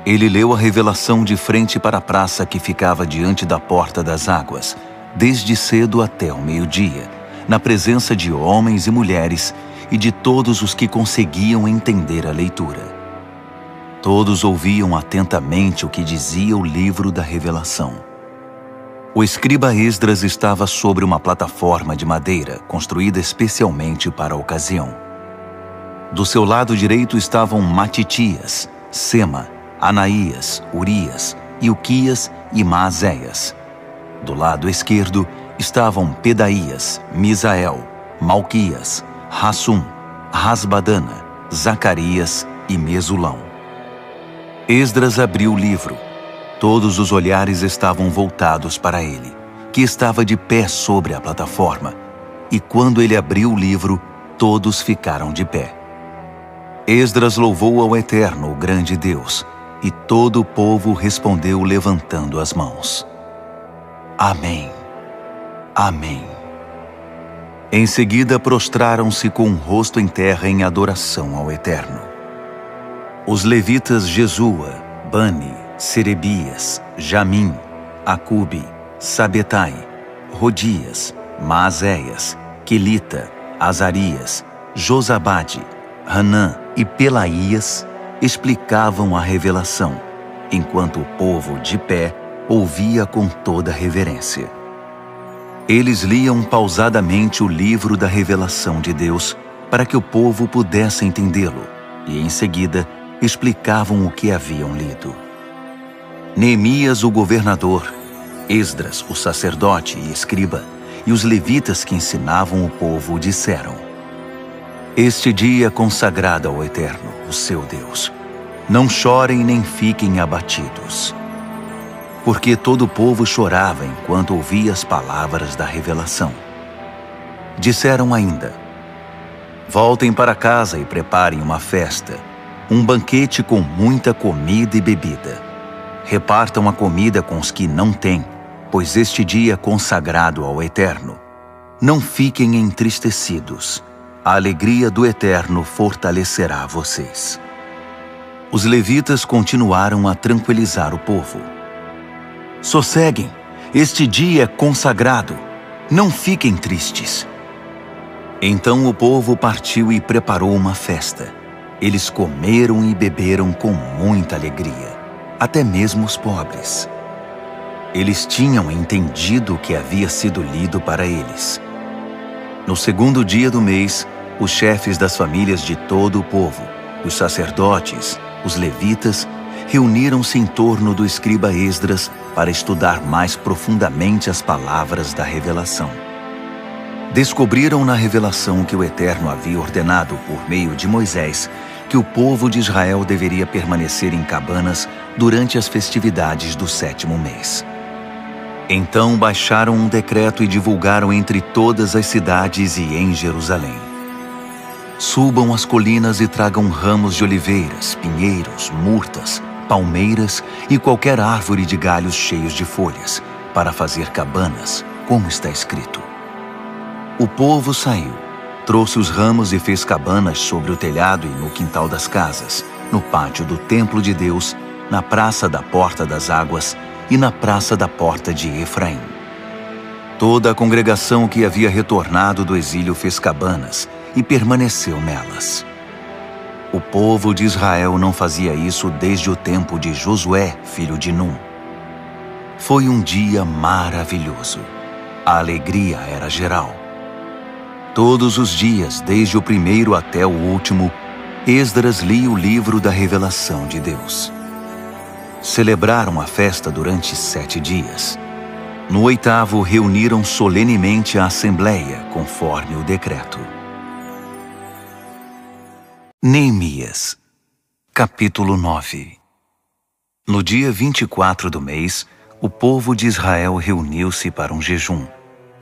Ele leu a revelação de frente para a praça que ficava diante da Porta das Águas, desde cedo até o meio-dia, na presença de homens e mulheres e de todos os que conseguiam entender a leitura. Todos ouviam atentamente o que dizia o livro da revelação. O escriba Esdras estava sobre uma plataforma de madeira, construída especialmente para a ocasião. Do seu lado direito estavam Matitias, Sema, Anaías, Urias, Ilquias e Maazéias. Do lado esquerdo estavam Pedaías, Misael, Malquias, Hassum, Rasbadana, Zacarias e Mesulão. Esdras abriu o livro. Todos os olhares estavam voltados para ele, que estava de pé sobre a plataforma. E quando ele abriu o livro, todos ficaram de pé. Esdras louvou ao Eterno, o grande Deus, e todo o povo respondeu levantando as mãos. Amém. Amém. Em seguida prostraram-se com o rosto em terra em adoração ao Eterno. Os levitas Jesua, Bani, Serebias, Jamim, Acube, Sabetai, Rodias, Maazéias, Quelita, Azarias, Josabade, Hanã e Pelaías explicavam a revelação, enquanto o povo de pé ouvia com toda reverência. Eles liam pausadamente o livro da revelação de Deus para que o povo pudesse entendê-lo, e em seguida explicavam o que haviam lido. Neemias, o governador, Esdras, o sacerdote e escriba, e os levitas que ensinavam o povo disseram: Este dia é consagrado ao Eterno, o seu Deus. Não chorem nem fiquem abatidos. Porque todo o povo chorava enquanto ouvia as palavras da revelação. Disseram ainda: Voltem para casa e preparem uma festa, um banquete com muita comida e bebida. Repartam a comida com os que não têm, pois este dia é consagrado ao Eterno. Não fiquem entristecidos. A alegria do Eterno fortalecerá vocês. Os levitas continuaram a tranquilizar o povo. Sosseguem, este dia é consagrado. Não fiquem tristes. Então o povo partiu e preparou uma festa. Eles comeram e beberam com muita alegria, até mesmo os pobres. Eles tinham entendido o que havia sido lido para eles. No segundo dia do mês, os chefes das famílias de todo o povo, os sacerdotes, os levitas, reuniram-se em torno do escriba Esdras para estudar mais profundamente as palavras da revelação. Descobriram na revelação que o Eterno havia ordenado por meio de Moisés que o povo de Israel deveria permanecer em cabanas durante as festividades do 7º mês. Então baixaram um decreto e divulgaram entre todas as cidades e em Jerusalém. Subam as colinas e tragam ramos de oliveiras, pinheiros, murtas, palmeiras e qualquer árvore de galhos cheios de folhas, para fazer cabanas, como está escrito. O povo saiu, trouxe os ramos e fez cabanas sobre o telhado e no quintal das casas, no pátio do templo de Deus, na praça da Porta das Águas e na praça da Porta de Efraim. Toda a congregação que havia retornado do exílio fez cabanas e permaneceu nelas. O povo de Israel não fazia isso desde o tempo de Josué, filho de Num. Foi um dia maravilhoso. A alegria era geral. Todos os dias, desde o primeiro até o último, Esdras lia o livro da revelação de Deus. Celebraram a festa durante 7 dias. No 8º, reuniram solenemente a assembleia, conforme o decreto. Neemias, capítulo 9. No dia 24 do mês, o povo de Israel reuniu-se para um jejum,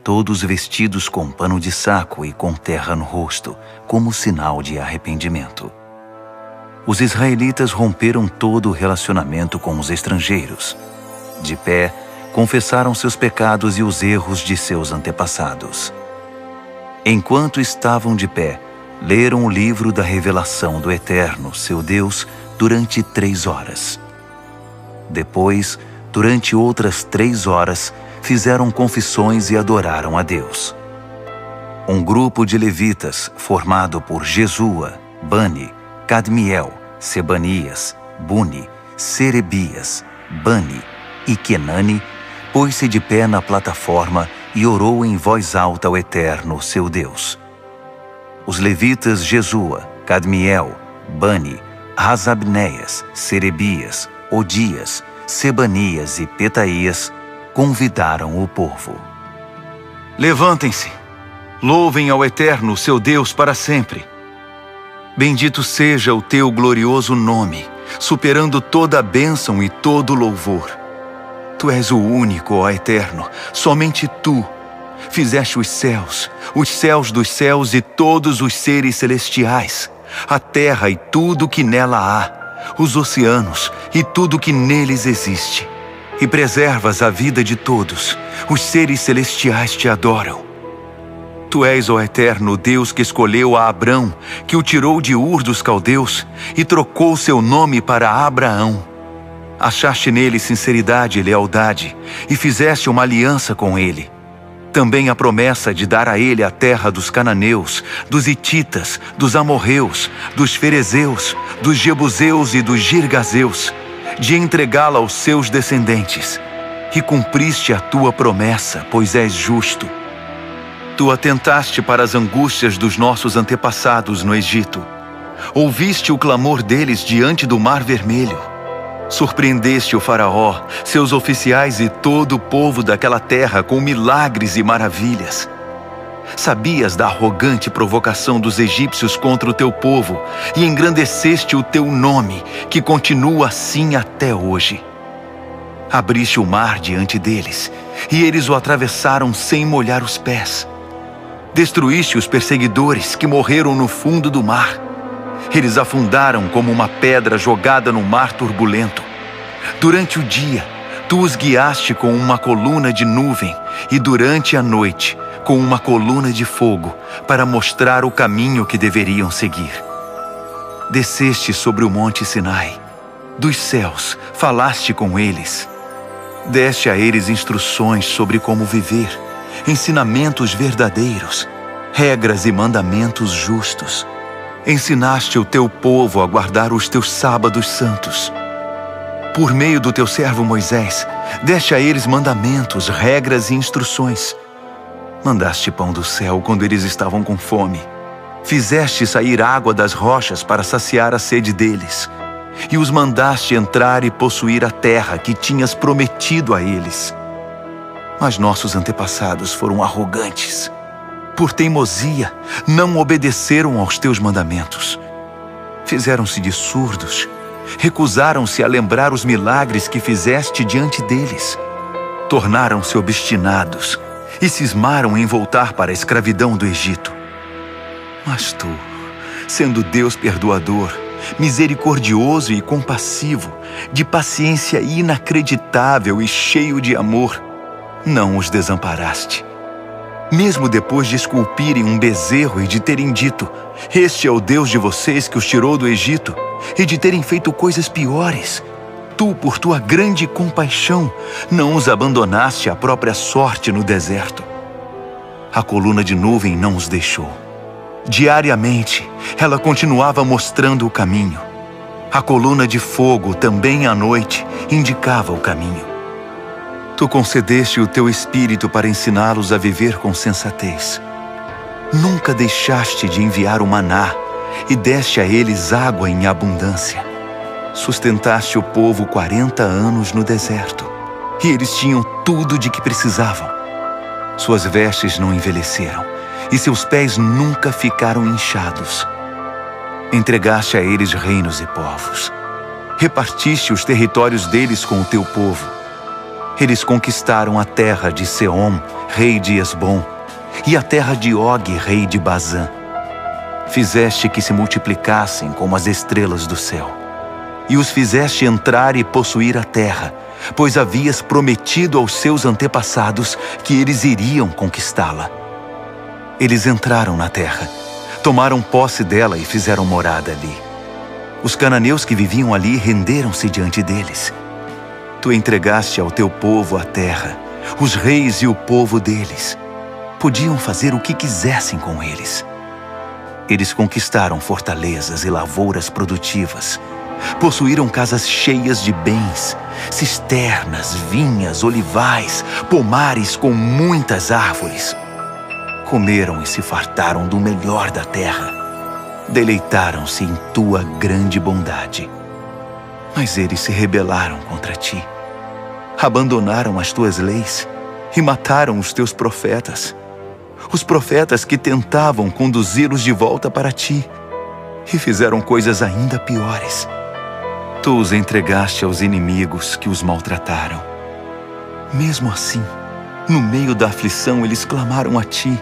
todos vestidos com pano de saco e com terra no rosto, como sinal de arrependimento. Os israelitas romperam todo o relacionamento com os estrangeiros. De pé, confessaram seus pecados e os erros de seus antepassados. Enquanto estavam de pé, leram o livro da revelação do Eterno, seu Deus, durante 3 horas. Depois, durante outras 3 horas, fizeram confissões e adoraram a Deus. Um grupo de levitas, formado por Jesua, Bani, Cadmiel, Sebanias, Buni, Serebias, Bani e Kenani, pôs-se de pé na plataforma e orou em voz alta ao Eterno, seu Deus. Os levitas Jesua, Cadmiel, Bani, Rasabneias, Serebias, Odias, Sebanias e Petaías convidaram o povo. Levantem-se, louvem ao Eterno, seu Deus, para sempre. Bendito seja o teu glorioso nome, superando toda a bênção e todo louvor. Tu és o único, ó Eterno, somente tu. Fizeste os céus dos céus e todos os seres celestiais, a terra e tudo que nela há, os oceanos e tudo que neles existe. E preservas a vida de todos, os seres celestiais te adoram. Tu és, ó Eterno, Deus que escolheu a Abrão, que o tirou de Ur dos Caldeus e trocou seu nome para Abraão. Achaste nele sinceridade e lealdade e fizeste uma aliança com ele. Também a promessa de dar a ele a terra dos cananeus, dos hititas, dos amorreus, dos ferezeus, dos jebuseus e dos girgazeus, de entregá-la aos seus descendentes. E cumpriste a tua promessa, pois és justo. Tu atentaste para as angústias dos nossos antepassados no Egito. Ouviste o clamor deles diante do Mar Vermelho. Surpreendeste o faraó, seus oficiais e todo o povo daquela terra com milagres e maravilhas. Sabias da arrogante provocação dos egípcios contra o teu povo e engrandeceste o teu nome, que continua assim até hoje. Abriste o mar diante deles, e eles o atravessaram sem molhar os pés. Destruíste os perseguidores que morreram no fundo do mar. Eles afundaram como uma pedra jogada no mar turbulento. Durante o dia, tu os guiaste com uma coluna de nuvem e durante a noite, com uma coluna de fogo, para mostrar o caminho que deveriam seguir. Desceste sobre o monte Sinai. Dos céus, falaste com eles. Deste a eles instruções sobre como viver, ensinamentos verdadeiros, regras e mandamentos justos. Ensinaste o teu povo a guardar os teus sábados santos. Por meio do teu servo Moisés, deste a eles mandamentos, regras e instruções. Mandaste pão do céu quando eles estavam com fome. Fizeste sair água das rochas para saciar a sede deles. E os mandaste entrar e possuir a terra que tinhas prometido a eles. Mas nossos antepassados foram arrogantes. Por teimosia, não obedeceram aos teus mandamentos. Fizeram-se de surdos, recusaram-se a lembrar os milagres que fizeste diante deles. Tornaram-se obstinados e cismaram em voltar para a escravidão do Egito. Mas tu, sendo Deus perdoador, misericordioso e compassivo, de paciência inacreditável e cheio de amor, não os desamparaste. Mesmo depois de esculpirem um bezerro e de terem dito: "Este é o Deus de vocês que os tirou do Egito", e de terem feito coisas piores, tu, por tua grande compaixão, não os abandonaste à própria sorte no deserto. A coluna de nuvem não os deixou. Diariamente, ela continuava mostrando o caminho. A coluna de fogo, também à noite, indicava o caminho. Tu concedeste o teu espírito para ensiná-los a viver com sensatez. Nunca deixaste de enviar o maná e deste a eles água em abundância. Sustentaste o povo 40 anos no deserto, e eles tinham tudo de que precisavam. Suas vestes não envelheceram, e seus pés nunca ficaram inchados. Entregaste a eles reinos e povos. Repartiste os territórios deles com o teu povo. Eles conquistaram a terra de Seom, rei de Esbom, e a terra de Og, rei de Bazã. Fizeste que se multiplicassem como as estrelas do céu, e os fizeste entrar e possuir a terra, pois havias prometido aos seus antepassados que eles iriam conquistá-la. Eles entraram na terra, tomaram posse dela e fizeram morada ali. Os cananeus que viviam ali renderam-se diante deles. Tu entregaste ao teu povo a terra, os reis e o povo deles. Podiam fazer o que quisessem com eles. Eles conquistaram fortalezas e lavouras produtivas. Possuíram casas cheias de bens, cisternas, vinhas, olivais, pomares com muitas árvores. Comeram e se fartaram do melhor da terra. deleitaram-se em tua grande bondade. Mas eles se rebelaram contra ti, abandonaram as tuas leis e mataram os teus profetas, os profetas que tentavam conduzi-los de volta para ti, e fizeram coisas ainda piores. Tu os entregaste aos inimigos que os maltrataram. Mesmo assim, no meio da aflição, eles clamaram a ti,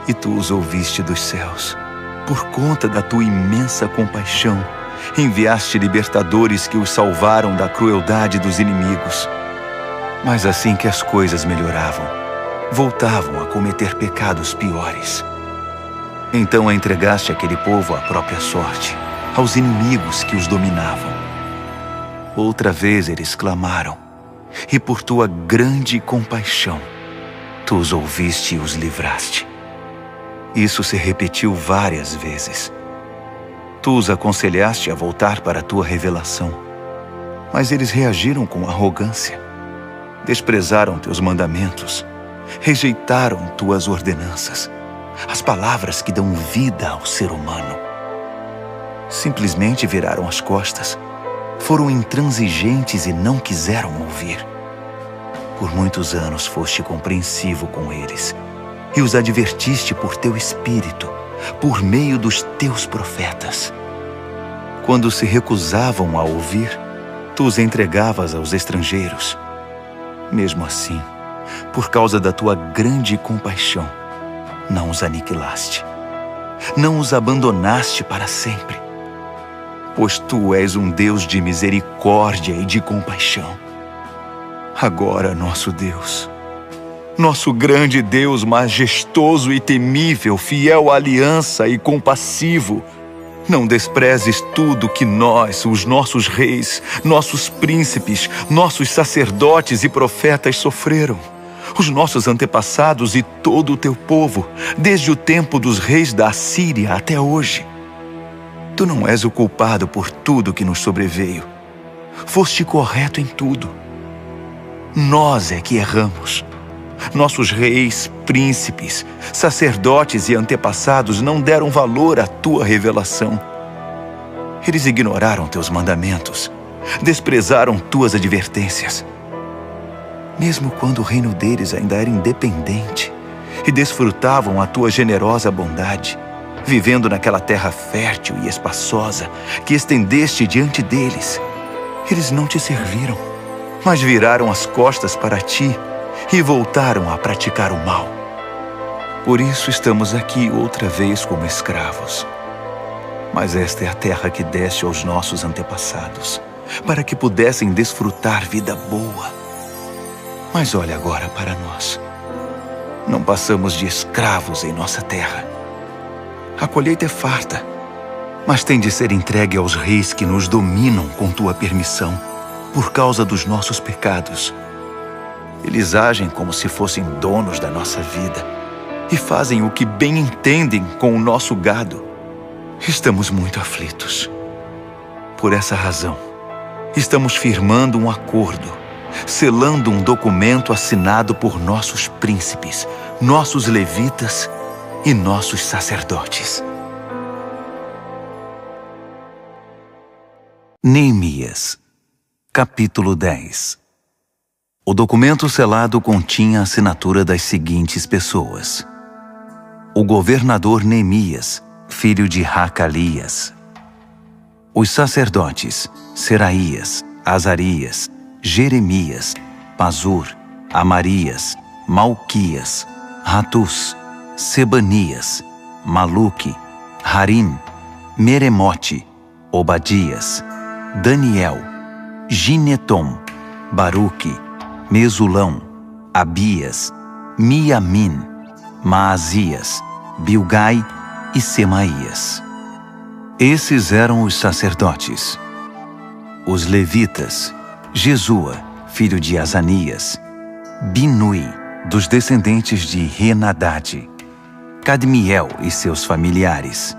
e tu os ouviste dos céus. Por conta da tua imensa compaixão, enviaste libertadores que os salvaram da crueldade dos inimigos. Mas assim que as coisas melhoravam, voltavam a cometer pecados piores. Então entregaste aquele povo à própria sorte, aos inimigos que os dominavam. Outra vez eles clamaram, e por tua grande compaixão, tu os ouviste e os livraste. Isso se repetiu várias vezes. Tu os aconselhaste a voltar para a tua revelação, mas eles reagiram com arrogância. Desprezaram teus mandamentos, rejeitaram tuas ordenanças, as palavras que dão vida ao ser humano. Simplesmente viraram as costas, foram intransigentes e não quiseram ouvir. Por muitos anos foste compreensivo com eles e os advertiste por teu espírito, por meio dos teus profetas. Quando se recusavam a ouvir, tu os entregavas aos estrangeiros. Mesmo assim, por causa da tua grande compaixão, não os aniquilaste, não os abandonaste para sempre, pois tu és um Deus de misericórdia e de compaixão. Agora, nosso Deus, nosso grande Deus majestoso e temível, fiel à aliança e compassivo, não desprezes tudo que nós, os nossos reis, nossos príncipes, nossos sacerdotes e profetas sofreram, os nossos antepassados e todo o teu povo, desde o tempo dos reis da Assíria até hoje. Tu não és o culpado por tudo que nos sobreveio. Foste correto em tudo. Nós é que erramos. Nossos reis, príncipes, sacerdotes e antepassados não deram valor à tua revelação. Eles ignoraram teus mandamentos, desprezaram tuas advertências. Mesmo quando o reino deles ainda era independente e desfrutavam a tua generosa bondade, vivendo naquela terra fértil e espaçosa que estendeste diante deles, eles não te serviram, mas viraram as costas para ti e voltaram a praticar o mal. Por isso estamos aqui outra vez como escravos. Mas esta é a terra que deste aos nossos antepassados, para que pudessem desfrutar vida boa. Mas olha agora para nós. Não passamos de escravos em nossa terra. A colheita é farta, mas tem de ser entregue aos reis que nos dominam com tua permissão, por causa dos nossos pecados. Eles agem como se fossem donos da nossa vida e fazem o que bem entendem com o nosso gado. Estamos muito aflitos. Por essa razão, estamos firmando um acordo, selando um documento assinado por nossos príncipes, nossos levitas e nossos sacerdotes. Neemias, capítulo 10. O documento selado continha a assinatura das seguintes pessoas: o governador Neemias, filho de Hacalias; os sacerdotes Seraías, Azarias, Jeremias, Pazur, Amarias, Malquias, Ratus, Sebanias, Maluque, Harim, Meremote, Obadias, Daniel, Ginetom, Baruque, Mesulão, Abias, Miamim, Maasias, Bilgai e Semaías. Esses eram os sacerdotes. Os levitas: Jesua, filho de Azanias; Binui, dos descendentes de Henadade; Cadmiel e seus familiares;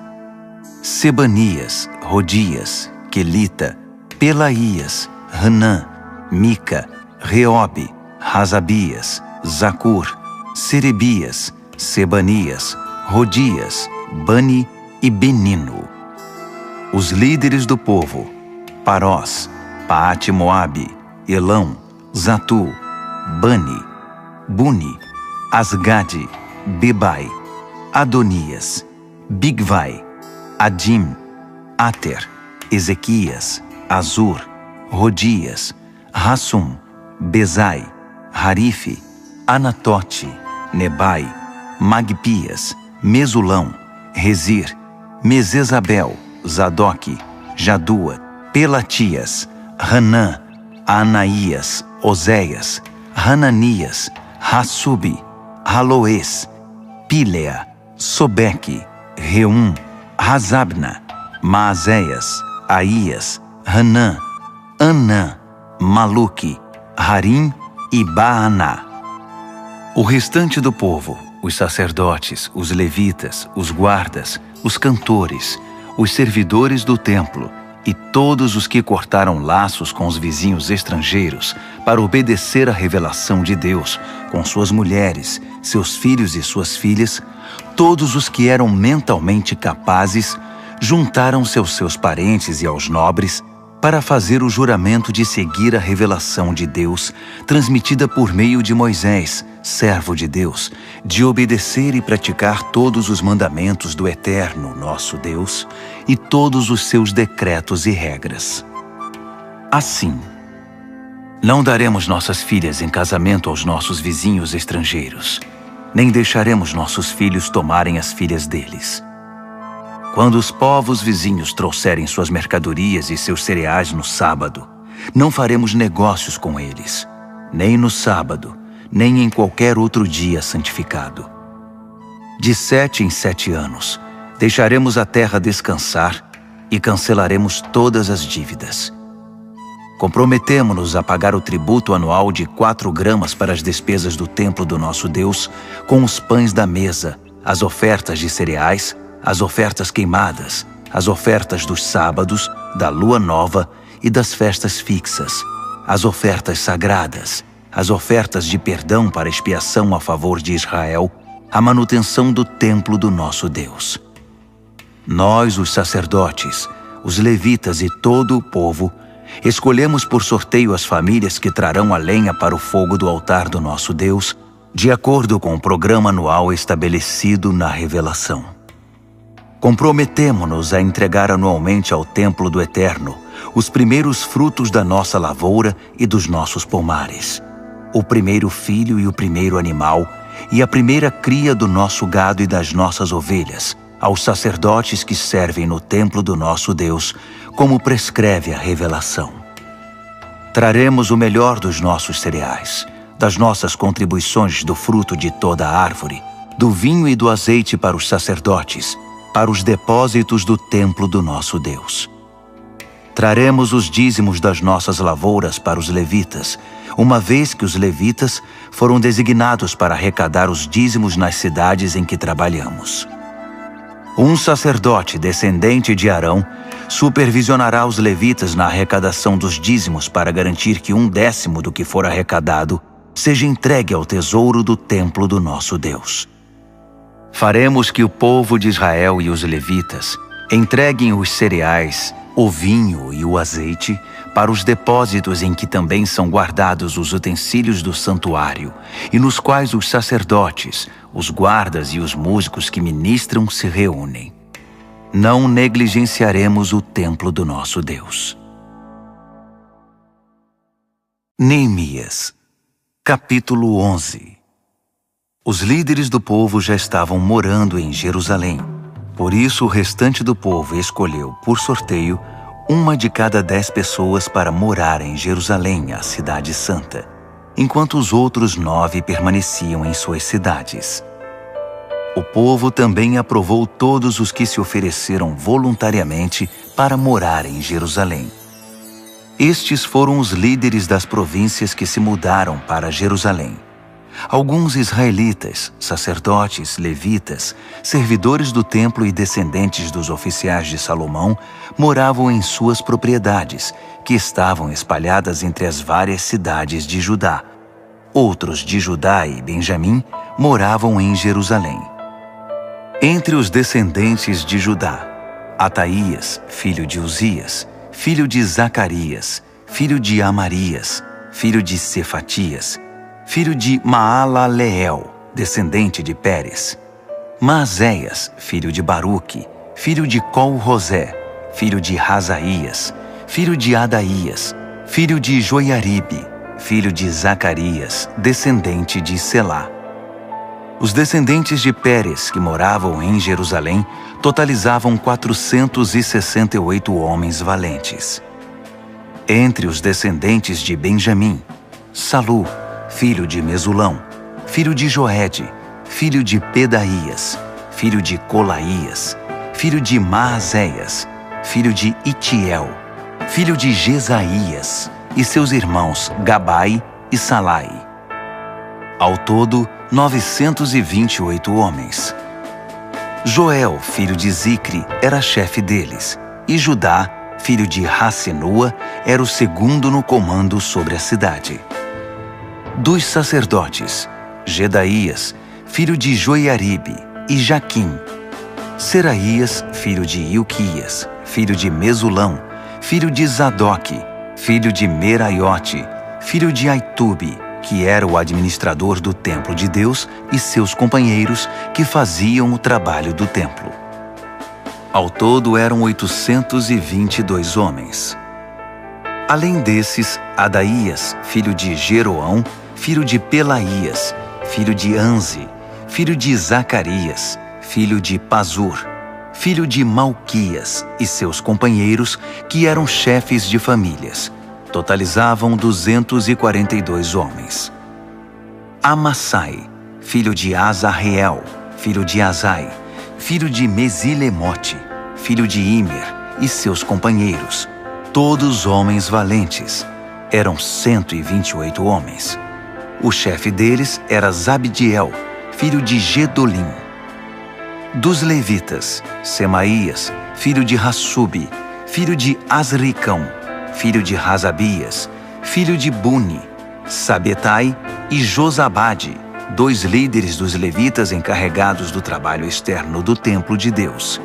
Sebanias, Rodias, Quelita, Pelaías, Hanã, Mica, Reobe, Razabias, Zacur, Serebias, Sebanias, Rodias, Bani e Benino. Os líderes do povo: Parós, Paate-Moabe, Elão, Zatu, Bani, Buni, Asgade, Bebai, Adonias, Bigvai, Adim, Ater, Ezequias, Azur, Rodias, Rassum, Bezai, Harife, Anatote, Nebai, Magpias, Mesulão, Rezir, Mesesabel, Zadok, Jadua, Pelatias, Hanã, Anaías, Oséias, Hananias, Hassubi, Haloes, Pílea, Sobeque, Reum, Razabna, Maazéias, Aías, Hanã, Anã, Maluque, Harim e Baaná. O restante do povo, os sacerdotes, os levitas, os guardas, os cantores, os servidores do templo e todos os que cortaram laços com os vizinhos estrangeiros para obedecer à revelação de Deus, com suas mulheres, seus filhos e suas filhas, todos os que eram mentalmente capazes, juntaram-se aos seus parentes e aos nobres para fazer o juramento de seguir a revelação de Deus, transmitida por meio de Moisés, servo de Deus, de obedecer e praticar todos os mandamentos do Eterno, nosso Deus, e todos os seus decretos e regras. Assim, não daremos nossas filhas em casamento aos nossos vizinhos estrangeiros, nem deixaremos nossos filhos tomarem as filhas deles. Quando os povos vizinhos trouxerem suas mercadorias e seus cereais no sábado, não faremos negócios com eles, nem no sábado, nem em qualquer outro dia santificado. De 7 em 7 anos, deixaremos a terra descansar e cancelaremos todas as dívidas. Comprometemo-nos a pagar o tributo anual de 4 gramas para as despesas do templo do nosso Deus, com os pães da mesa, as ofertas de cereais, as ofertas queimadas, as ofertas dos sábados, da lua nova e das festas fixas, as ofertas sagradas, as ofertas de perdão para expiação a favor de Israel, a manutenção do templo do nosso Deus. Nós, os sacerdotes, os levitas e todo o povo, escolhemos por sorteio as famílias que trarão a lenha para o fogo do altar do nosso Deus, de acordo com o programa anual estabelecido na revelação. Comprometemo-nos a entregar anualmente ao templo do Eterno os primeiros frutos da nossa lavoura e dos nossos pomares, o primeiro filho e o primeiro animal, e a primeira cria do nosso gado e das nossas ovelhas, aos sacerdotes que servem no templo do nosso Deus, como prescreve a revelação. Traremos o melhor dos nossos cereais, das nossas contribuições do fruto de toda a árvore, do vinho e do azeite para os sacerdotes, para os depósitos do templo do nosso Deus. Traremos os dízimos das nossas lavouras para os levitas, uma vez que os levitas foram designados para arrecadar os dízimos nas cidades em que trabalhamos. Um sacerdote descendente de Arão supervisionará os levitas na arrecadação dos dízimos para garantir que 1/10 do que for arrecadado seja entregue ao tesouro do templo do nosso Deus. Faremos que o povo de Israel e os levitas entreguem os cereais, o vinho e o azeite para os depósitos em que também são guardados os utensílios do santuário e nos quais os sacerdotes, os guardas e os músicos que ministram se reúnem. Não negligenciaremos o templo do nosso Deus. Neemias, capítulo 11. Os líderes do povo já estavam morando em Jerusalém. Por isso, o restante do povo escolheu, por sorteio, 1 de cada 10 pessoas para morar em Jerusalém, a cidade santa, enquanto os outros 9 permaneciam em suas cidades. O povo também aprovou todos os que se ofereceram voluntariamente para morar em Jerusalém. Estes foram os líderes das províncias que se mudaram para Jerusalém. Alguns israelitas, sacerdotes, levitas, servidores do templo e descendentes dos oficiais de Salomão moravam em suas propriedades, que estavam espalhadas entre as várias cidades de Judá. Outros de Judá e Benjamim moravam em Jerusalém. Entre os descendentes de Judá, Ataías, filho de Uzias, filho de Zacarias, filho de Amarias, filho de Cefatias, filho de Maalaleel, descendente de Pérez. Maazéias, filho de Baruque, filho de Col-Rosé, filho de Razaías, filho de Adaías, filho de Joiaribe, filho de Zacarias, descendente de Selá. Os descendentes de Pérez, que moravam em Jerusalém, totalizavam 468 homens valentes. Entre os descendentes de Benjamim, Salu, filho de Mesulão, filho de Joede, filho de Pedaías, filho de Colaías, filho de Maazéias, filho de Itiel, filho de Jesaías, e seus irmãos Gabai e Salai. Ao todo, 928 homens. Joel, filho de Zicre, era chefe deles, e Judá, filho de Rassenua, era o segundo no comando sobre a cidade. Dos sacerdotes, Gedaías, filho de Joiaribe, e Jaquim. Seraías, filho de Ilquias, filho de Mesulão, filho de Zadoque, filho de Meraiote, filho de Aitube, que era o administrador do templo de Deus, e seus companheiros que faziam o trabalho do templo. Ao todo eram 822 homens. Além desses, Adaías, filho de Jeroão, filho de Pelaías, filho de Anze, filho de Zacarias, filho de Pazur, filho de Malquias, e seus companheiros, que eram chefes de famílias, totalizavam 242 homens. Amassai, filho de Azarreel, filho de Azai, filho de Mesilemote, filho de Imer, e seus companheiros, todos homens valentes, eram 128 homens. O chefe deles era Zabdiel, filho de Gedolim. Dos levitas, Semaías, filho de Hassube, filho de Asricão, filho de Razabias, filho de Buni, Sabetai e Josabade, 2 líderes dos levitas encarregados do trabalho externo do templo de Deus.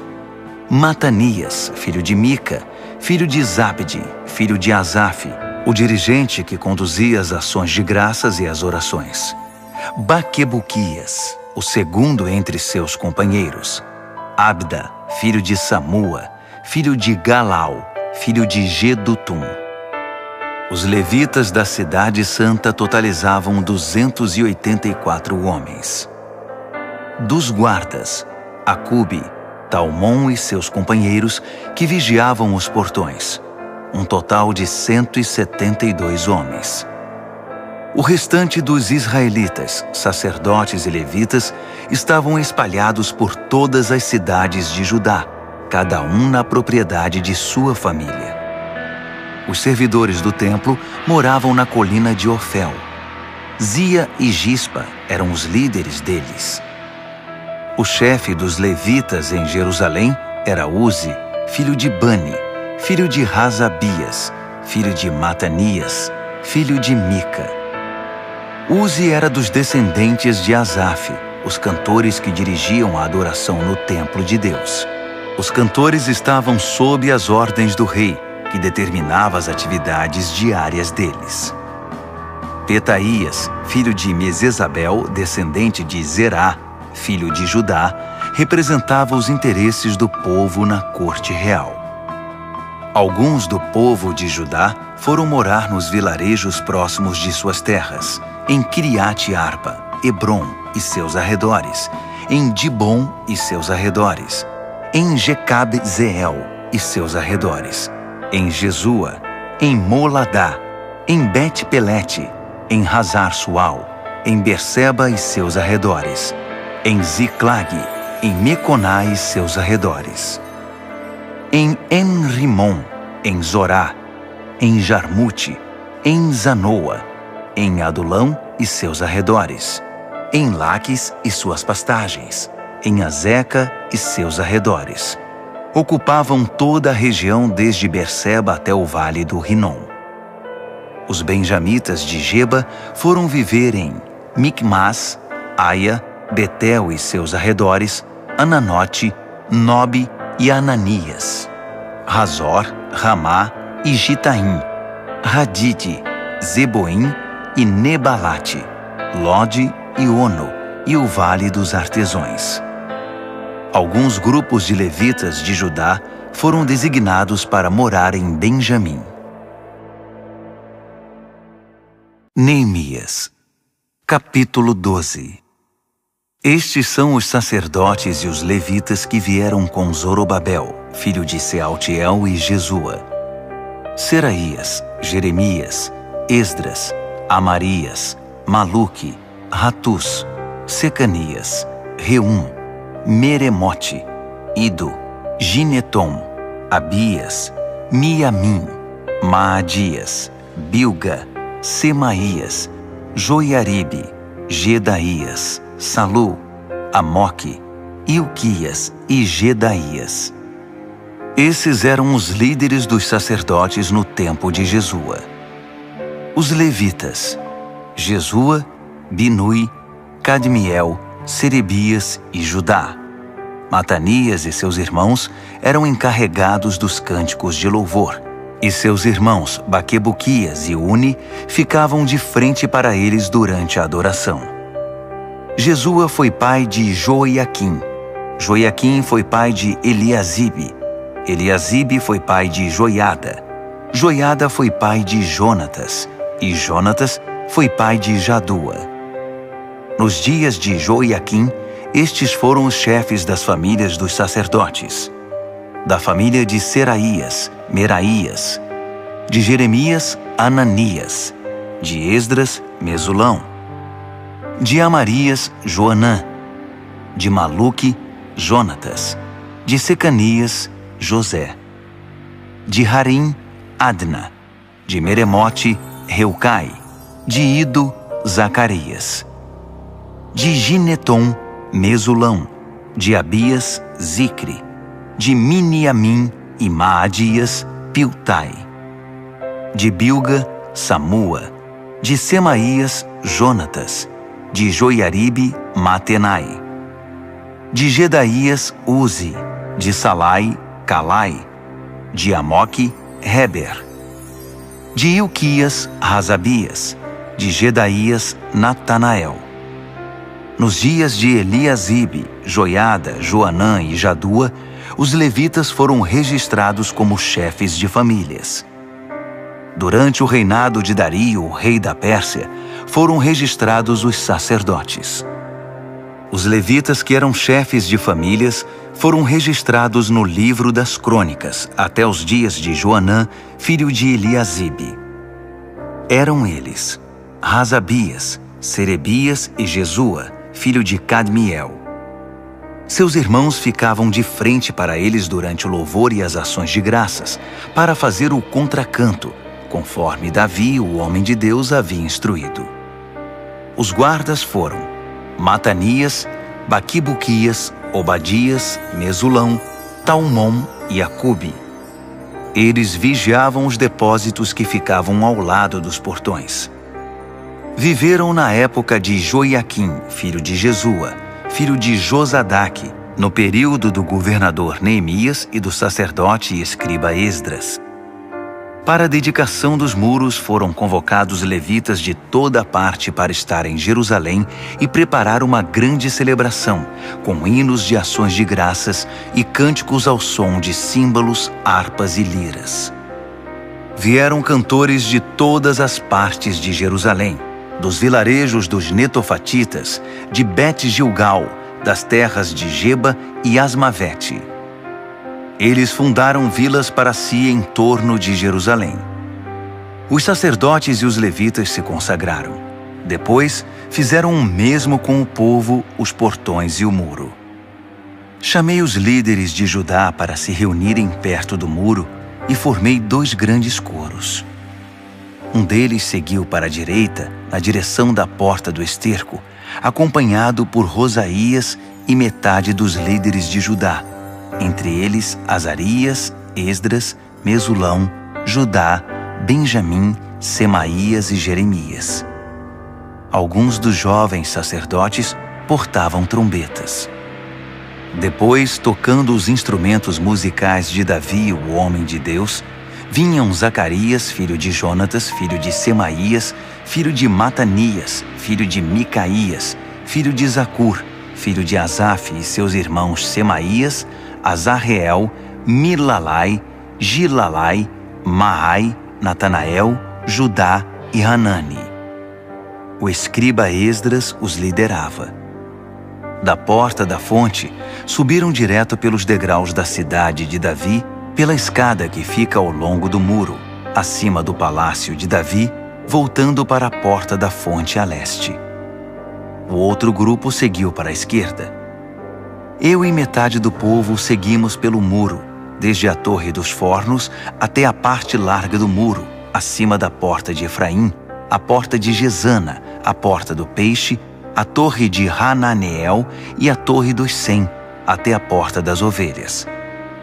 Matanias, filho de Mica, filho de Zabde, filho de Asaf, o dirigente que conduzia as ações de graças e as orações. Baquebuquias, o segundo entre seus companheiros. Abda, filho de Samua, filho de Galau, filho de Gedutum. Os levitas da cidade santa totalizavam 284 homens. Dos guardas, Acube, Talmon e seus companheiros que vigiavam os portões, um total de 172 homens. O restante dos israelitas, sacerdotes e levitas, estavam espalhados por todas as cidades de Judá, cada um na propriedade de sua família. Os servidores do templo moravam na colina de Ofel. Zia e Gispa eram os líderes deles. O chefe dos levitas em Jerusalém era Uzi, filho de Bani, filho de Razabias, filho de Matanias, filho de Mica. Uzi era dos descendentes de Asaf, os cantores que dirigiam a adoração no templo de Deus. Os cantores estavam sob as ordens do rei, que determinava as atividades diárias deles. Petaías, filho de Mesesabel, descendente de Zerá, filho de Judá, representava os interesses do povo na corte real. Alguns do povo de Judá foram morar nos vilarejos próximos de suas terras, em Kiriat-Arba, Hebrom e seus arredores, em Dibom e seus arredores, em Jecab-Zeel e seus arredores, em Jesua, em Moladá, em Bet-Pelete, em Hazar-Sual, em Berseba e seus arredores, em Ziclag, em Meconá e seus arredores, em En-Rimon, em Zorá, em Jarmute, em Zanoa, em Adulão e seus arredores, em Laques e suas pastagens, em Azeca e seus arredores. Ocupavam toda a região desde Berseba até o vale do Rinom. Os benjamitas de Geba foram viver em Micmas, Aia, Betel e seus arredores, Ananote, Nobe e Ananias, Razor, Ramá e Gitaim, Hadide, Zeboim e Nebalate, Lode e Ono e o Vale dos Artesões. Alguns grupos de levitas de Judá foram designados para morar em Benjamim. Neemias, capítulo 12. Estes são os sacerdotes e os levitas que vieram com Zorobabel, filho de Sealtiel, e Jesua: Seraías, Jeremias, Esdras, Amarias, Maluque, Ratus, Secanias, Reum, Meremote, Ido, Ginetom, Abias, Miamim, Maadias, Bilga, Semaías, Joiaribe, Gedaías, Salu, Amoque, Ilquias e Gedaías. Esses eram os líderes dos sacerdotes no tempo de Jesua. Os levitas: Jesua, Binui, Cadmiel, Serebias e Judá. Matanias e seus irmãos eram encarregados dos cânticos de louvor, e seus irmãos Baquebuquias e Uni ficavam de frente para eles durante a adoração. Jesua foi pai de Joiaquim. Joiaquim foi pai de Eliasibe. Eliasibe foi pai de Joiada. Joiada foi pai de Jonatas. E Jonatas foi pai de Jadua. Nos dias de Joiaquim, estes foram os chefes das famílias dos sacerdotes: da família de Seraías, Meraías; de Jeremias, Ananias; de Esdras, Mesulão; de Amarias, Joanã; de Maluque, Jonatas; de Secanias, José; de Harim, Adna; de Meremote, Reucai; de Ido, Zacarias; de Ginetom, Mesulão; de Abias, Zicre; de Miniamim e Maadias, Piltai; de Bilga, Samua; de Semaías, Jonatas; de Joiaribe, Matenai; de Gedaías, Uzi; de Salai, Calai; de Amoque, Heber; de Ilquias, Razabias; de Gedaías, Natanael. Nos dias de Eliasibe, Joiada, Joanã e Jadua, os levitas foram registrados como chefes de famílias. Durante o reinado de Dario, o rei da Pérsia, foram registrados os sacerdotes. Os levitas que eram chefes de famílias foram registrados no livro das crônicas até os dias de Joanã, filho de Eliasibe. Eram eles Razabias, Serebias e Jesua, filho de Cadmiel. Seus irmãos ficavam de frente para eles durante o louvor e as ações de graças, para fazer o contracanto, conforme Davi, o homem de Deus, havia instruído. Os guardas foram Matanias, Baquibuquias, Obadias, Mesulão, Talmom e Acube. Eles vigiavam os depósitos que ficavam ao lado dos portões. Viveram na época de Joiaquim, filho de Jesua, filho de Josadaque, no período do governador Neemias e do sacerdote e escriba Esdras. Para a dedicação dos muros foram convocados levitas de toda a parte para estar em Jerusalém e preparar uma grande celebração, com hinos de ações de graças e cânticos ao som de símbolos, harpas e liras. Vieram cantores de todas as partes de Jerusalém, dos vilarejos dos netofatitas, de Bet-Gilgal, das terras de Geba e Asmavete. Eles fundaram vilas para si em torno de Jerusalém. Os sacerdotes e os levitas se consagraram. Depois, fizeram o mesmo com o povo, os portões e o muro. Chamei os líderes de Judá para se reunirem perto do muro e formei 2 grandes coros. Um deles seguiu para a direita, na direção da porta do esterco, acompanhado por Rosaías e metade dos líderes de Judá, entre eles Azarias, Esdras, Mesulão, Judá, Benjamim, Semaías e Jeremias. Alguns dos jovens sacerdotes portavam trombetas. Depois, tocando os instrumentos musicais de Davi, o homem de Deus, vinham Zacarias, filho de Jonatas, filho de Semaías, filho de Matanias, filho de Micaías, filho de Zacur, filho de Asaf, e seus irmãos Semaías, Azarreel, Milalai, Gilalai, Maai, Natanael, Judá e Hanani. O escriba Esdras os liderava. Da porta da fonte, subiram direto pelos degraus da cidade de Davi, pela escada que fica ao longo do muro, acima do palácio de Davi, voltando para a porta da fonte a leste. O outro grupo seguiu para a esquerda. Eu e metade do povo seguimos pelo muro, desde a Torre dos Fornos até a parte larga do muro, acima da porta de Efraim, a porta de Gesana, a porta do Peixe, a torre de Hananeel e a torre dos 100, até a porta das ovelhas.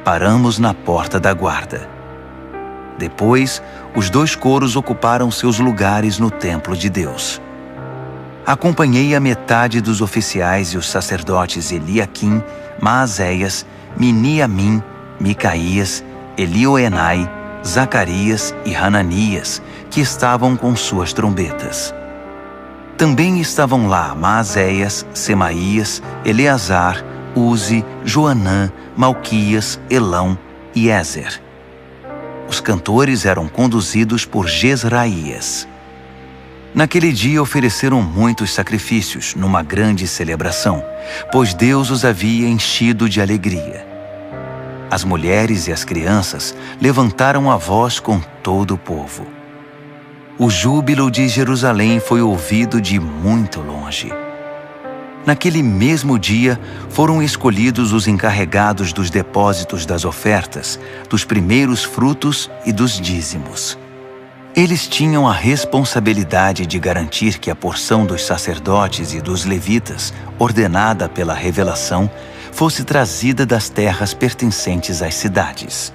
Paramos na porta da guarda. Depois, os 2 coros ocuparam seus lugares no templo de Deus. Acompanhei a metade dos oficiais e os sacerdotes Eliaquim, Maazéias, Miniamim, Micaías, Elioenai, Zacarias e Hananias, que estavam com suas trombetas. Também estavam lá Maazéias, Semaías, Eleazar, Uzi, Joanã, Malquias, Elão e Ézer. Os cantores eram conduzidos por Jezraías. Naquele dia ofereceram muitos sacrifícios numa grande celebração, pois Deus os havia enchido de alegria. As mulheres e as crianças levantaram a voz com todo o povo. O júbilo de Jerusalém foi ouvido de muito longe. Naquele mesmo dia, foram escolhidos os encarregados dos depósitos das ofertas, dos primeiros frutos e dos dízimos. Eles tinham a responsabilidade de garantir que a porção dos sacerdotes e dos levitas, ordenada pela revelação, fosse trazida das terras pertencentes às cidades.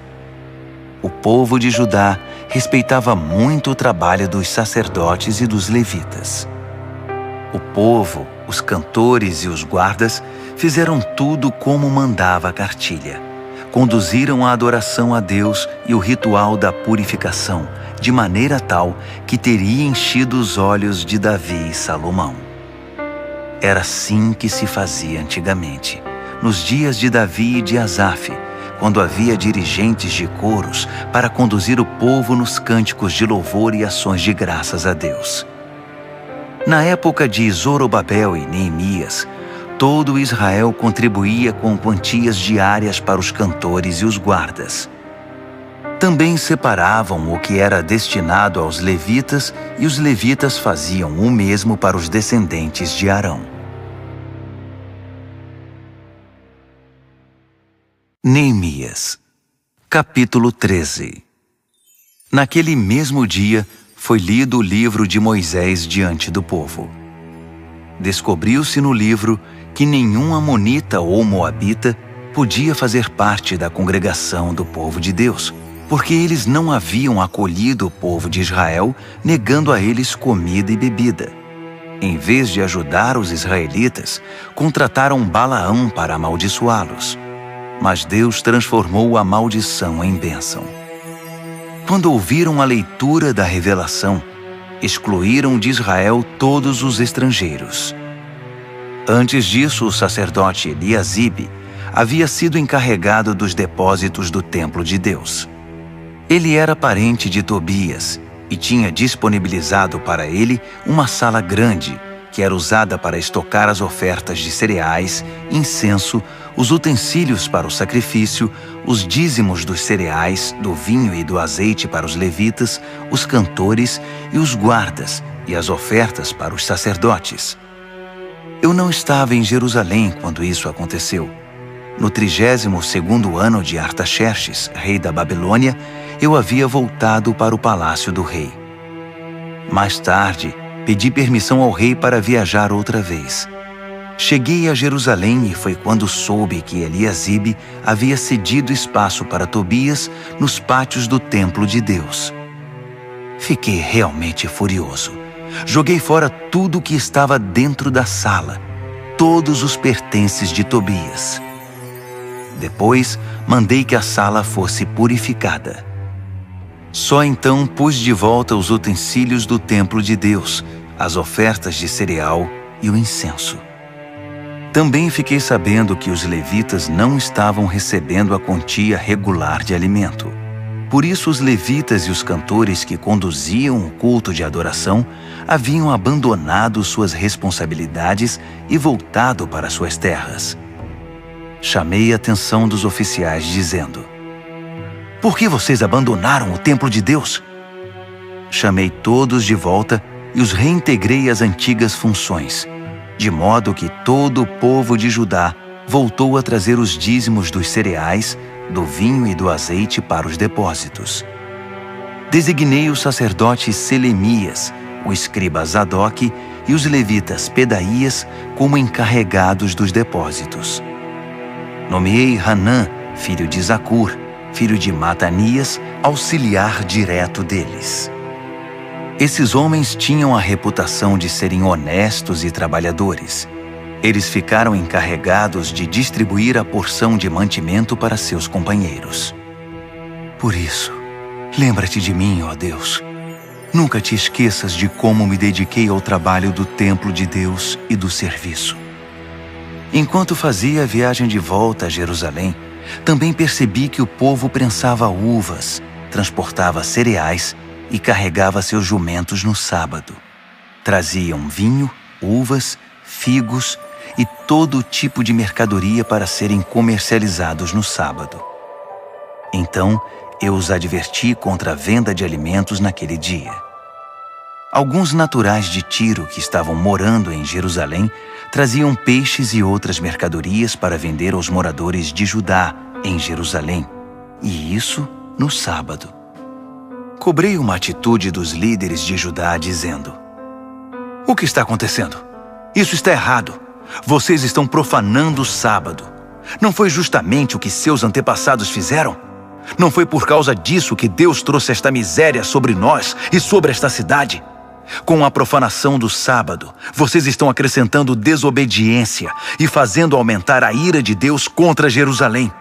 O povo de Judá respeitava muito o trabalho dos sacerdotes e dos levitas. O povo, os cantores e os guardas fizeram tudo como mandava a cartilha. Conduziram a adoração a Deus e o ritual da purificação, de maneira tal que teria enchido os olhos de Davi e Salomão. Era assim que se fazia antigamente, nos dias de Davi e de Asaf, quando havia dirigentes de coros para conduzir o povo nos cânticos de louvor e ações de graças a Deus. Na época de Zorobabel e Neemias, todo Israel contribuía com quantias diárias para os cantores e os guardas. Também separavam o que era destinado aos levitas e os levitas faziam o mesmo para os descendentes de Arão. Neemias, capítulo 13. Naquele mesmo dia, foi lido o livro de Moisés diante do povo. Descobriu-se no livro que nenhum amonita ou moabita podia fazer parte da congregação do povo de Deus, porque eles não haviam acolhido o povo de Israel, negando a eles comida e bebida. Em vez de ajudar os israelitas, contrataram Balaão para amaldiçoá-los. Mas Deus transformou a maldição em bênção. Quando ouviram a leitura da revelação, excluíram de Israel todos os estrangeiros. Antes disso, o sacerdote Eliasibe havia sido encarregado dos depósitos do templo de Deus. Ele era parente de Tobias e tinha disponibilizado para ele uma sala grande, que era usada para estocar as ofertas de cereais, incenso, os utensílios para o sacrifício, os dízimos dos cereais, do vinho e do azeite para os levitas, os cantores e os guardas, e as ofertas para os sacerdotes. Eu não estava em Jerusalém quando isso aconteceu. No 32º ano de Artaxerxes, rei da Babilônia, eu havia voltado para o palácio do rei. Mais tarde, pedi permissão ao rei para viajar outra vez. Cheguei a Jerusalém e foi quando soube que Eliasibe havia cedido espaço para Tobias nos pátios do templo de Deus. Fiquei realmente furioso. Joguei fora tudo que estava dentro da sala, todos os pertences de Tobias. Depois, mandei que a sala fosse purificada. Só então pus de volta os utensílios do templo de Deus, as ofertas de cereal e o incenso. Também fiquei sabendo que os levitas não estavam recebendo a quantia regular de alimento. Por isso os levitas e os cantores que conduziam o culto de adoração haviam abandonado suas responsabilidades e voltado para suas terras. Chamei a atenção dos oficiais dizendo: "Por que vocês abandonaram o templo de Deus?" Chamei todos de volta e os reintegrei às antigas funções, de modo que todo o povo de Judá voltou a trazer os dízimos dos cereais, do vinho e do azeite para os depósitos. Designei o sacerdote Selemias, o escriba Zadoque e os levitas Pedaías como encarregados dos depósitos. Nomeei Hanã, filho de Zacur, filho de Matanias, auxiliar direto deles. Esses homens tinham a reputação de serem honestos e trabalhadores. Eles ficaram encarregados de distribuir a porção de mantimento para seus companheiros. Por isso, lembra-te de mim, ó Deus. Nunca te esqueças de como me dediquei ao trabalho do templo de Deus e do serviço. Enquanto fazia a viagem de volta a Jerusalém, também percebi que o povo prensava uvas, transportava cereais e carregava seus jumentos no sábado. Traziam vinho, uvas, figos e todo tipo de mercadoria para serem comercializados no sábado. Então, eu os adverti contra a venda de alimentos naquele dia. Alguns naturais de Tiro que estavam morando em Jerusalém traziam peixes e outras mercadorias para vender aos moradores de Judá, em Jerusalém, e isso no sábado. Cobrei uma atitude dos líderes de Judá dizendo: "O que está acontecendo? Isso está errado. Vocês estão profanando o sábado. Não foi justamente o que seus antepassados fizeram? Não foi por causa disso que Deus trouxe esta miséria sobre nós e sobre esta cidade? Com a profanação do sábado, vocês estão acrescentando desobediência e fazendo aumentar a ira de Deus contra Jerusalém."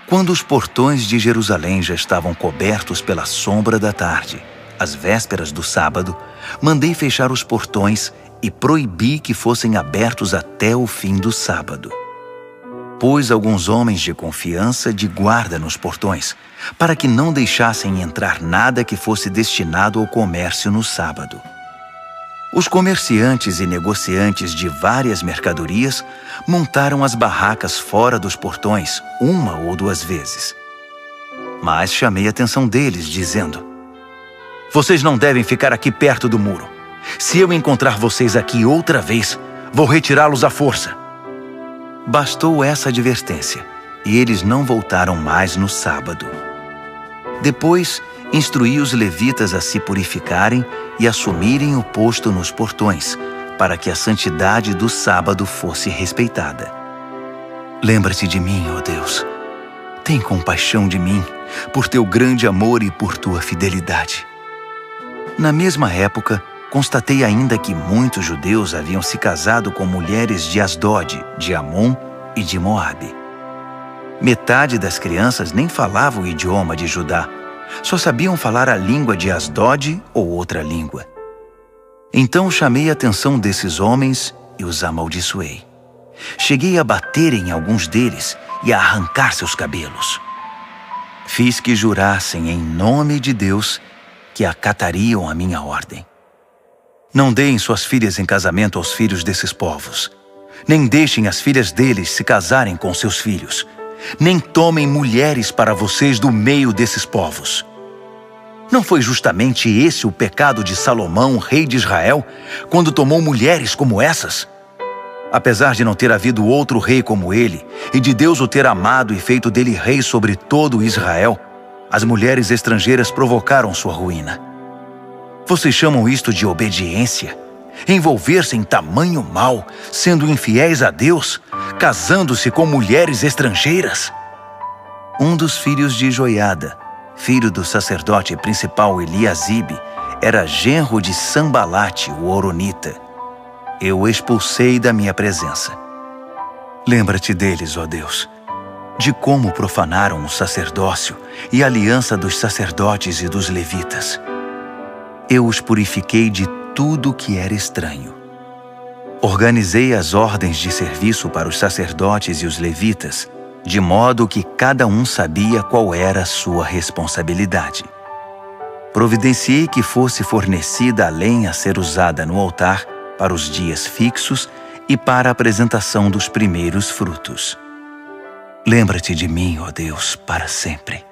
Quando os portões de Jerusalém já estavam cobertos pela sombra da tarde, às vésperas do sábado, mandei fechar os portões e proibi que fossem abertos até o fim do sábado. Pus alguns homens de confiança de guarda nos portões, para que não deixassem entrar nada que fosse destinado ao comércio no sábado. Os comerciantes e negociantes de várias mercadorias montaram as barracas fora dos portões 1 ou 2 vezes. Mas chamei a atenção deles, dizendo: "Vocês não devem ficar aqui perto do muro. Se eu encontrar vocês aqui outra vez, vou retirá-los à força." Bastou essa advertência, e eles não voltaram mais no sábado. Depois, instruí os levitas a se purificarem e assumirem o posto nos portões, para que a santidade do sábado fosse respeitada. Lembra-te de mim, ó Deus. Tem compaixão de mim, por teu grande amor e por tua fidelidade. Na mesma época, constatei ainda que muitos judeus haviam se casado com mulheres de Asdod, de Amon e de Moabe. Metade das crianças nem falava o idioma de Judá, só sabiam falar a língua de Asdod ou outra língua. Então chamei a atenção desses homens e os amaldiçoei. Cheguei a bater em alguns deles e a arrancar seus cabelos. Fiz que jurassem em nome de Deus que acatariam a minha ordem. Não deem suas filhas em casamento aos filhos desses povos. Nem deixem as filhas deles se casarem com seus filhos. Nem tomem mulheres para vocês do meio desses povos. Não foi justamente esse o pecado de Salomão, rei de Israel, quando tomou mulheres como essas? Apesar de não ter havido outro rei como ele, e de Deus o ter amado e feito dele rei sobre todo Israel, as mulheres estrangeiras provocaram sua ruína. Vocês chamam isto de obediência? Envolver-se em tamanho mal, sendo infiéis a Deus, casando-se com mulheres estrangeiras? Um dos filhos de Joiada, filho do sacerdote principal Eliasibe, era genro de Sambalate, o horonita. Eu o expulsei da minha presença. Lembra-te deles, ó Deus. de como profanaram o sacerdócio e a aliança dos sacerdotes e dos levitas. Eu os purifiquei de tudo que era estranho. Organizei as ordens de serviço para os sacerdotes e os levitas, de modo que cada um sabia qual era a sua responsabilidade. Providenciei que fosse fornecida a lenha a ser usada no altar para os dias fixos e para a apresentação dos primeiros frutos. Lembra-te de mim, ó Deus, para sempre.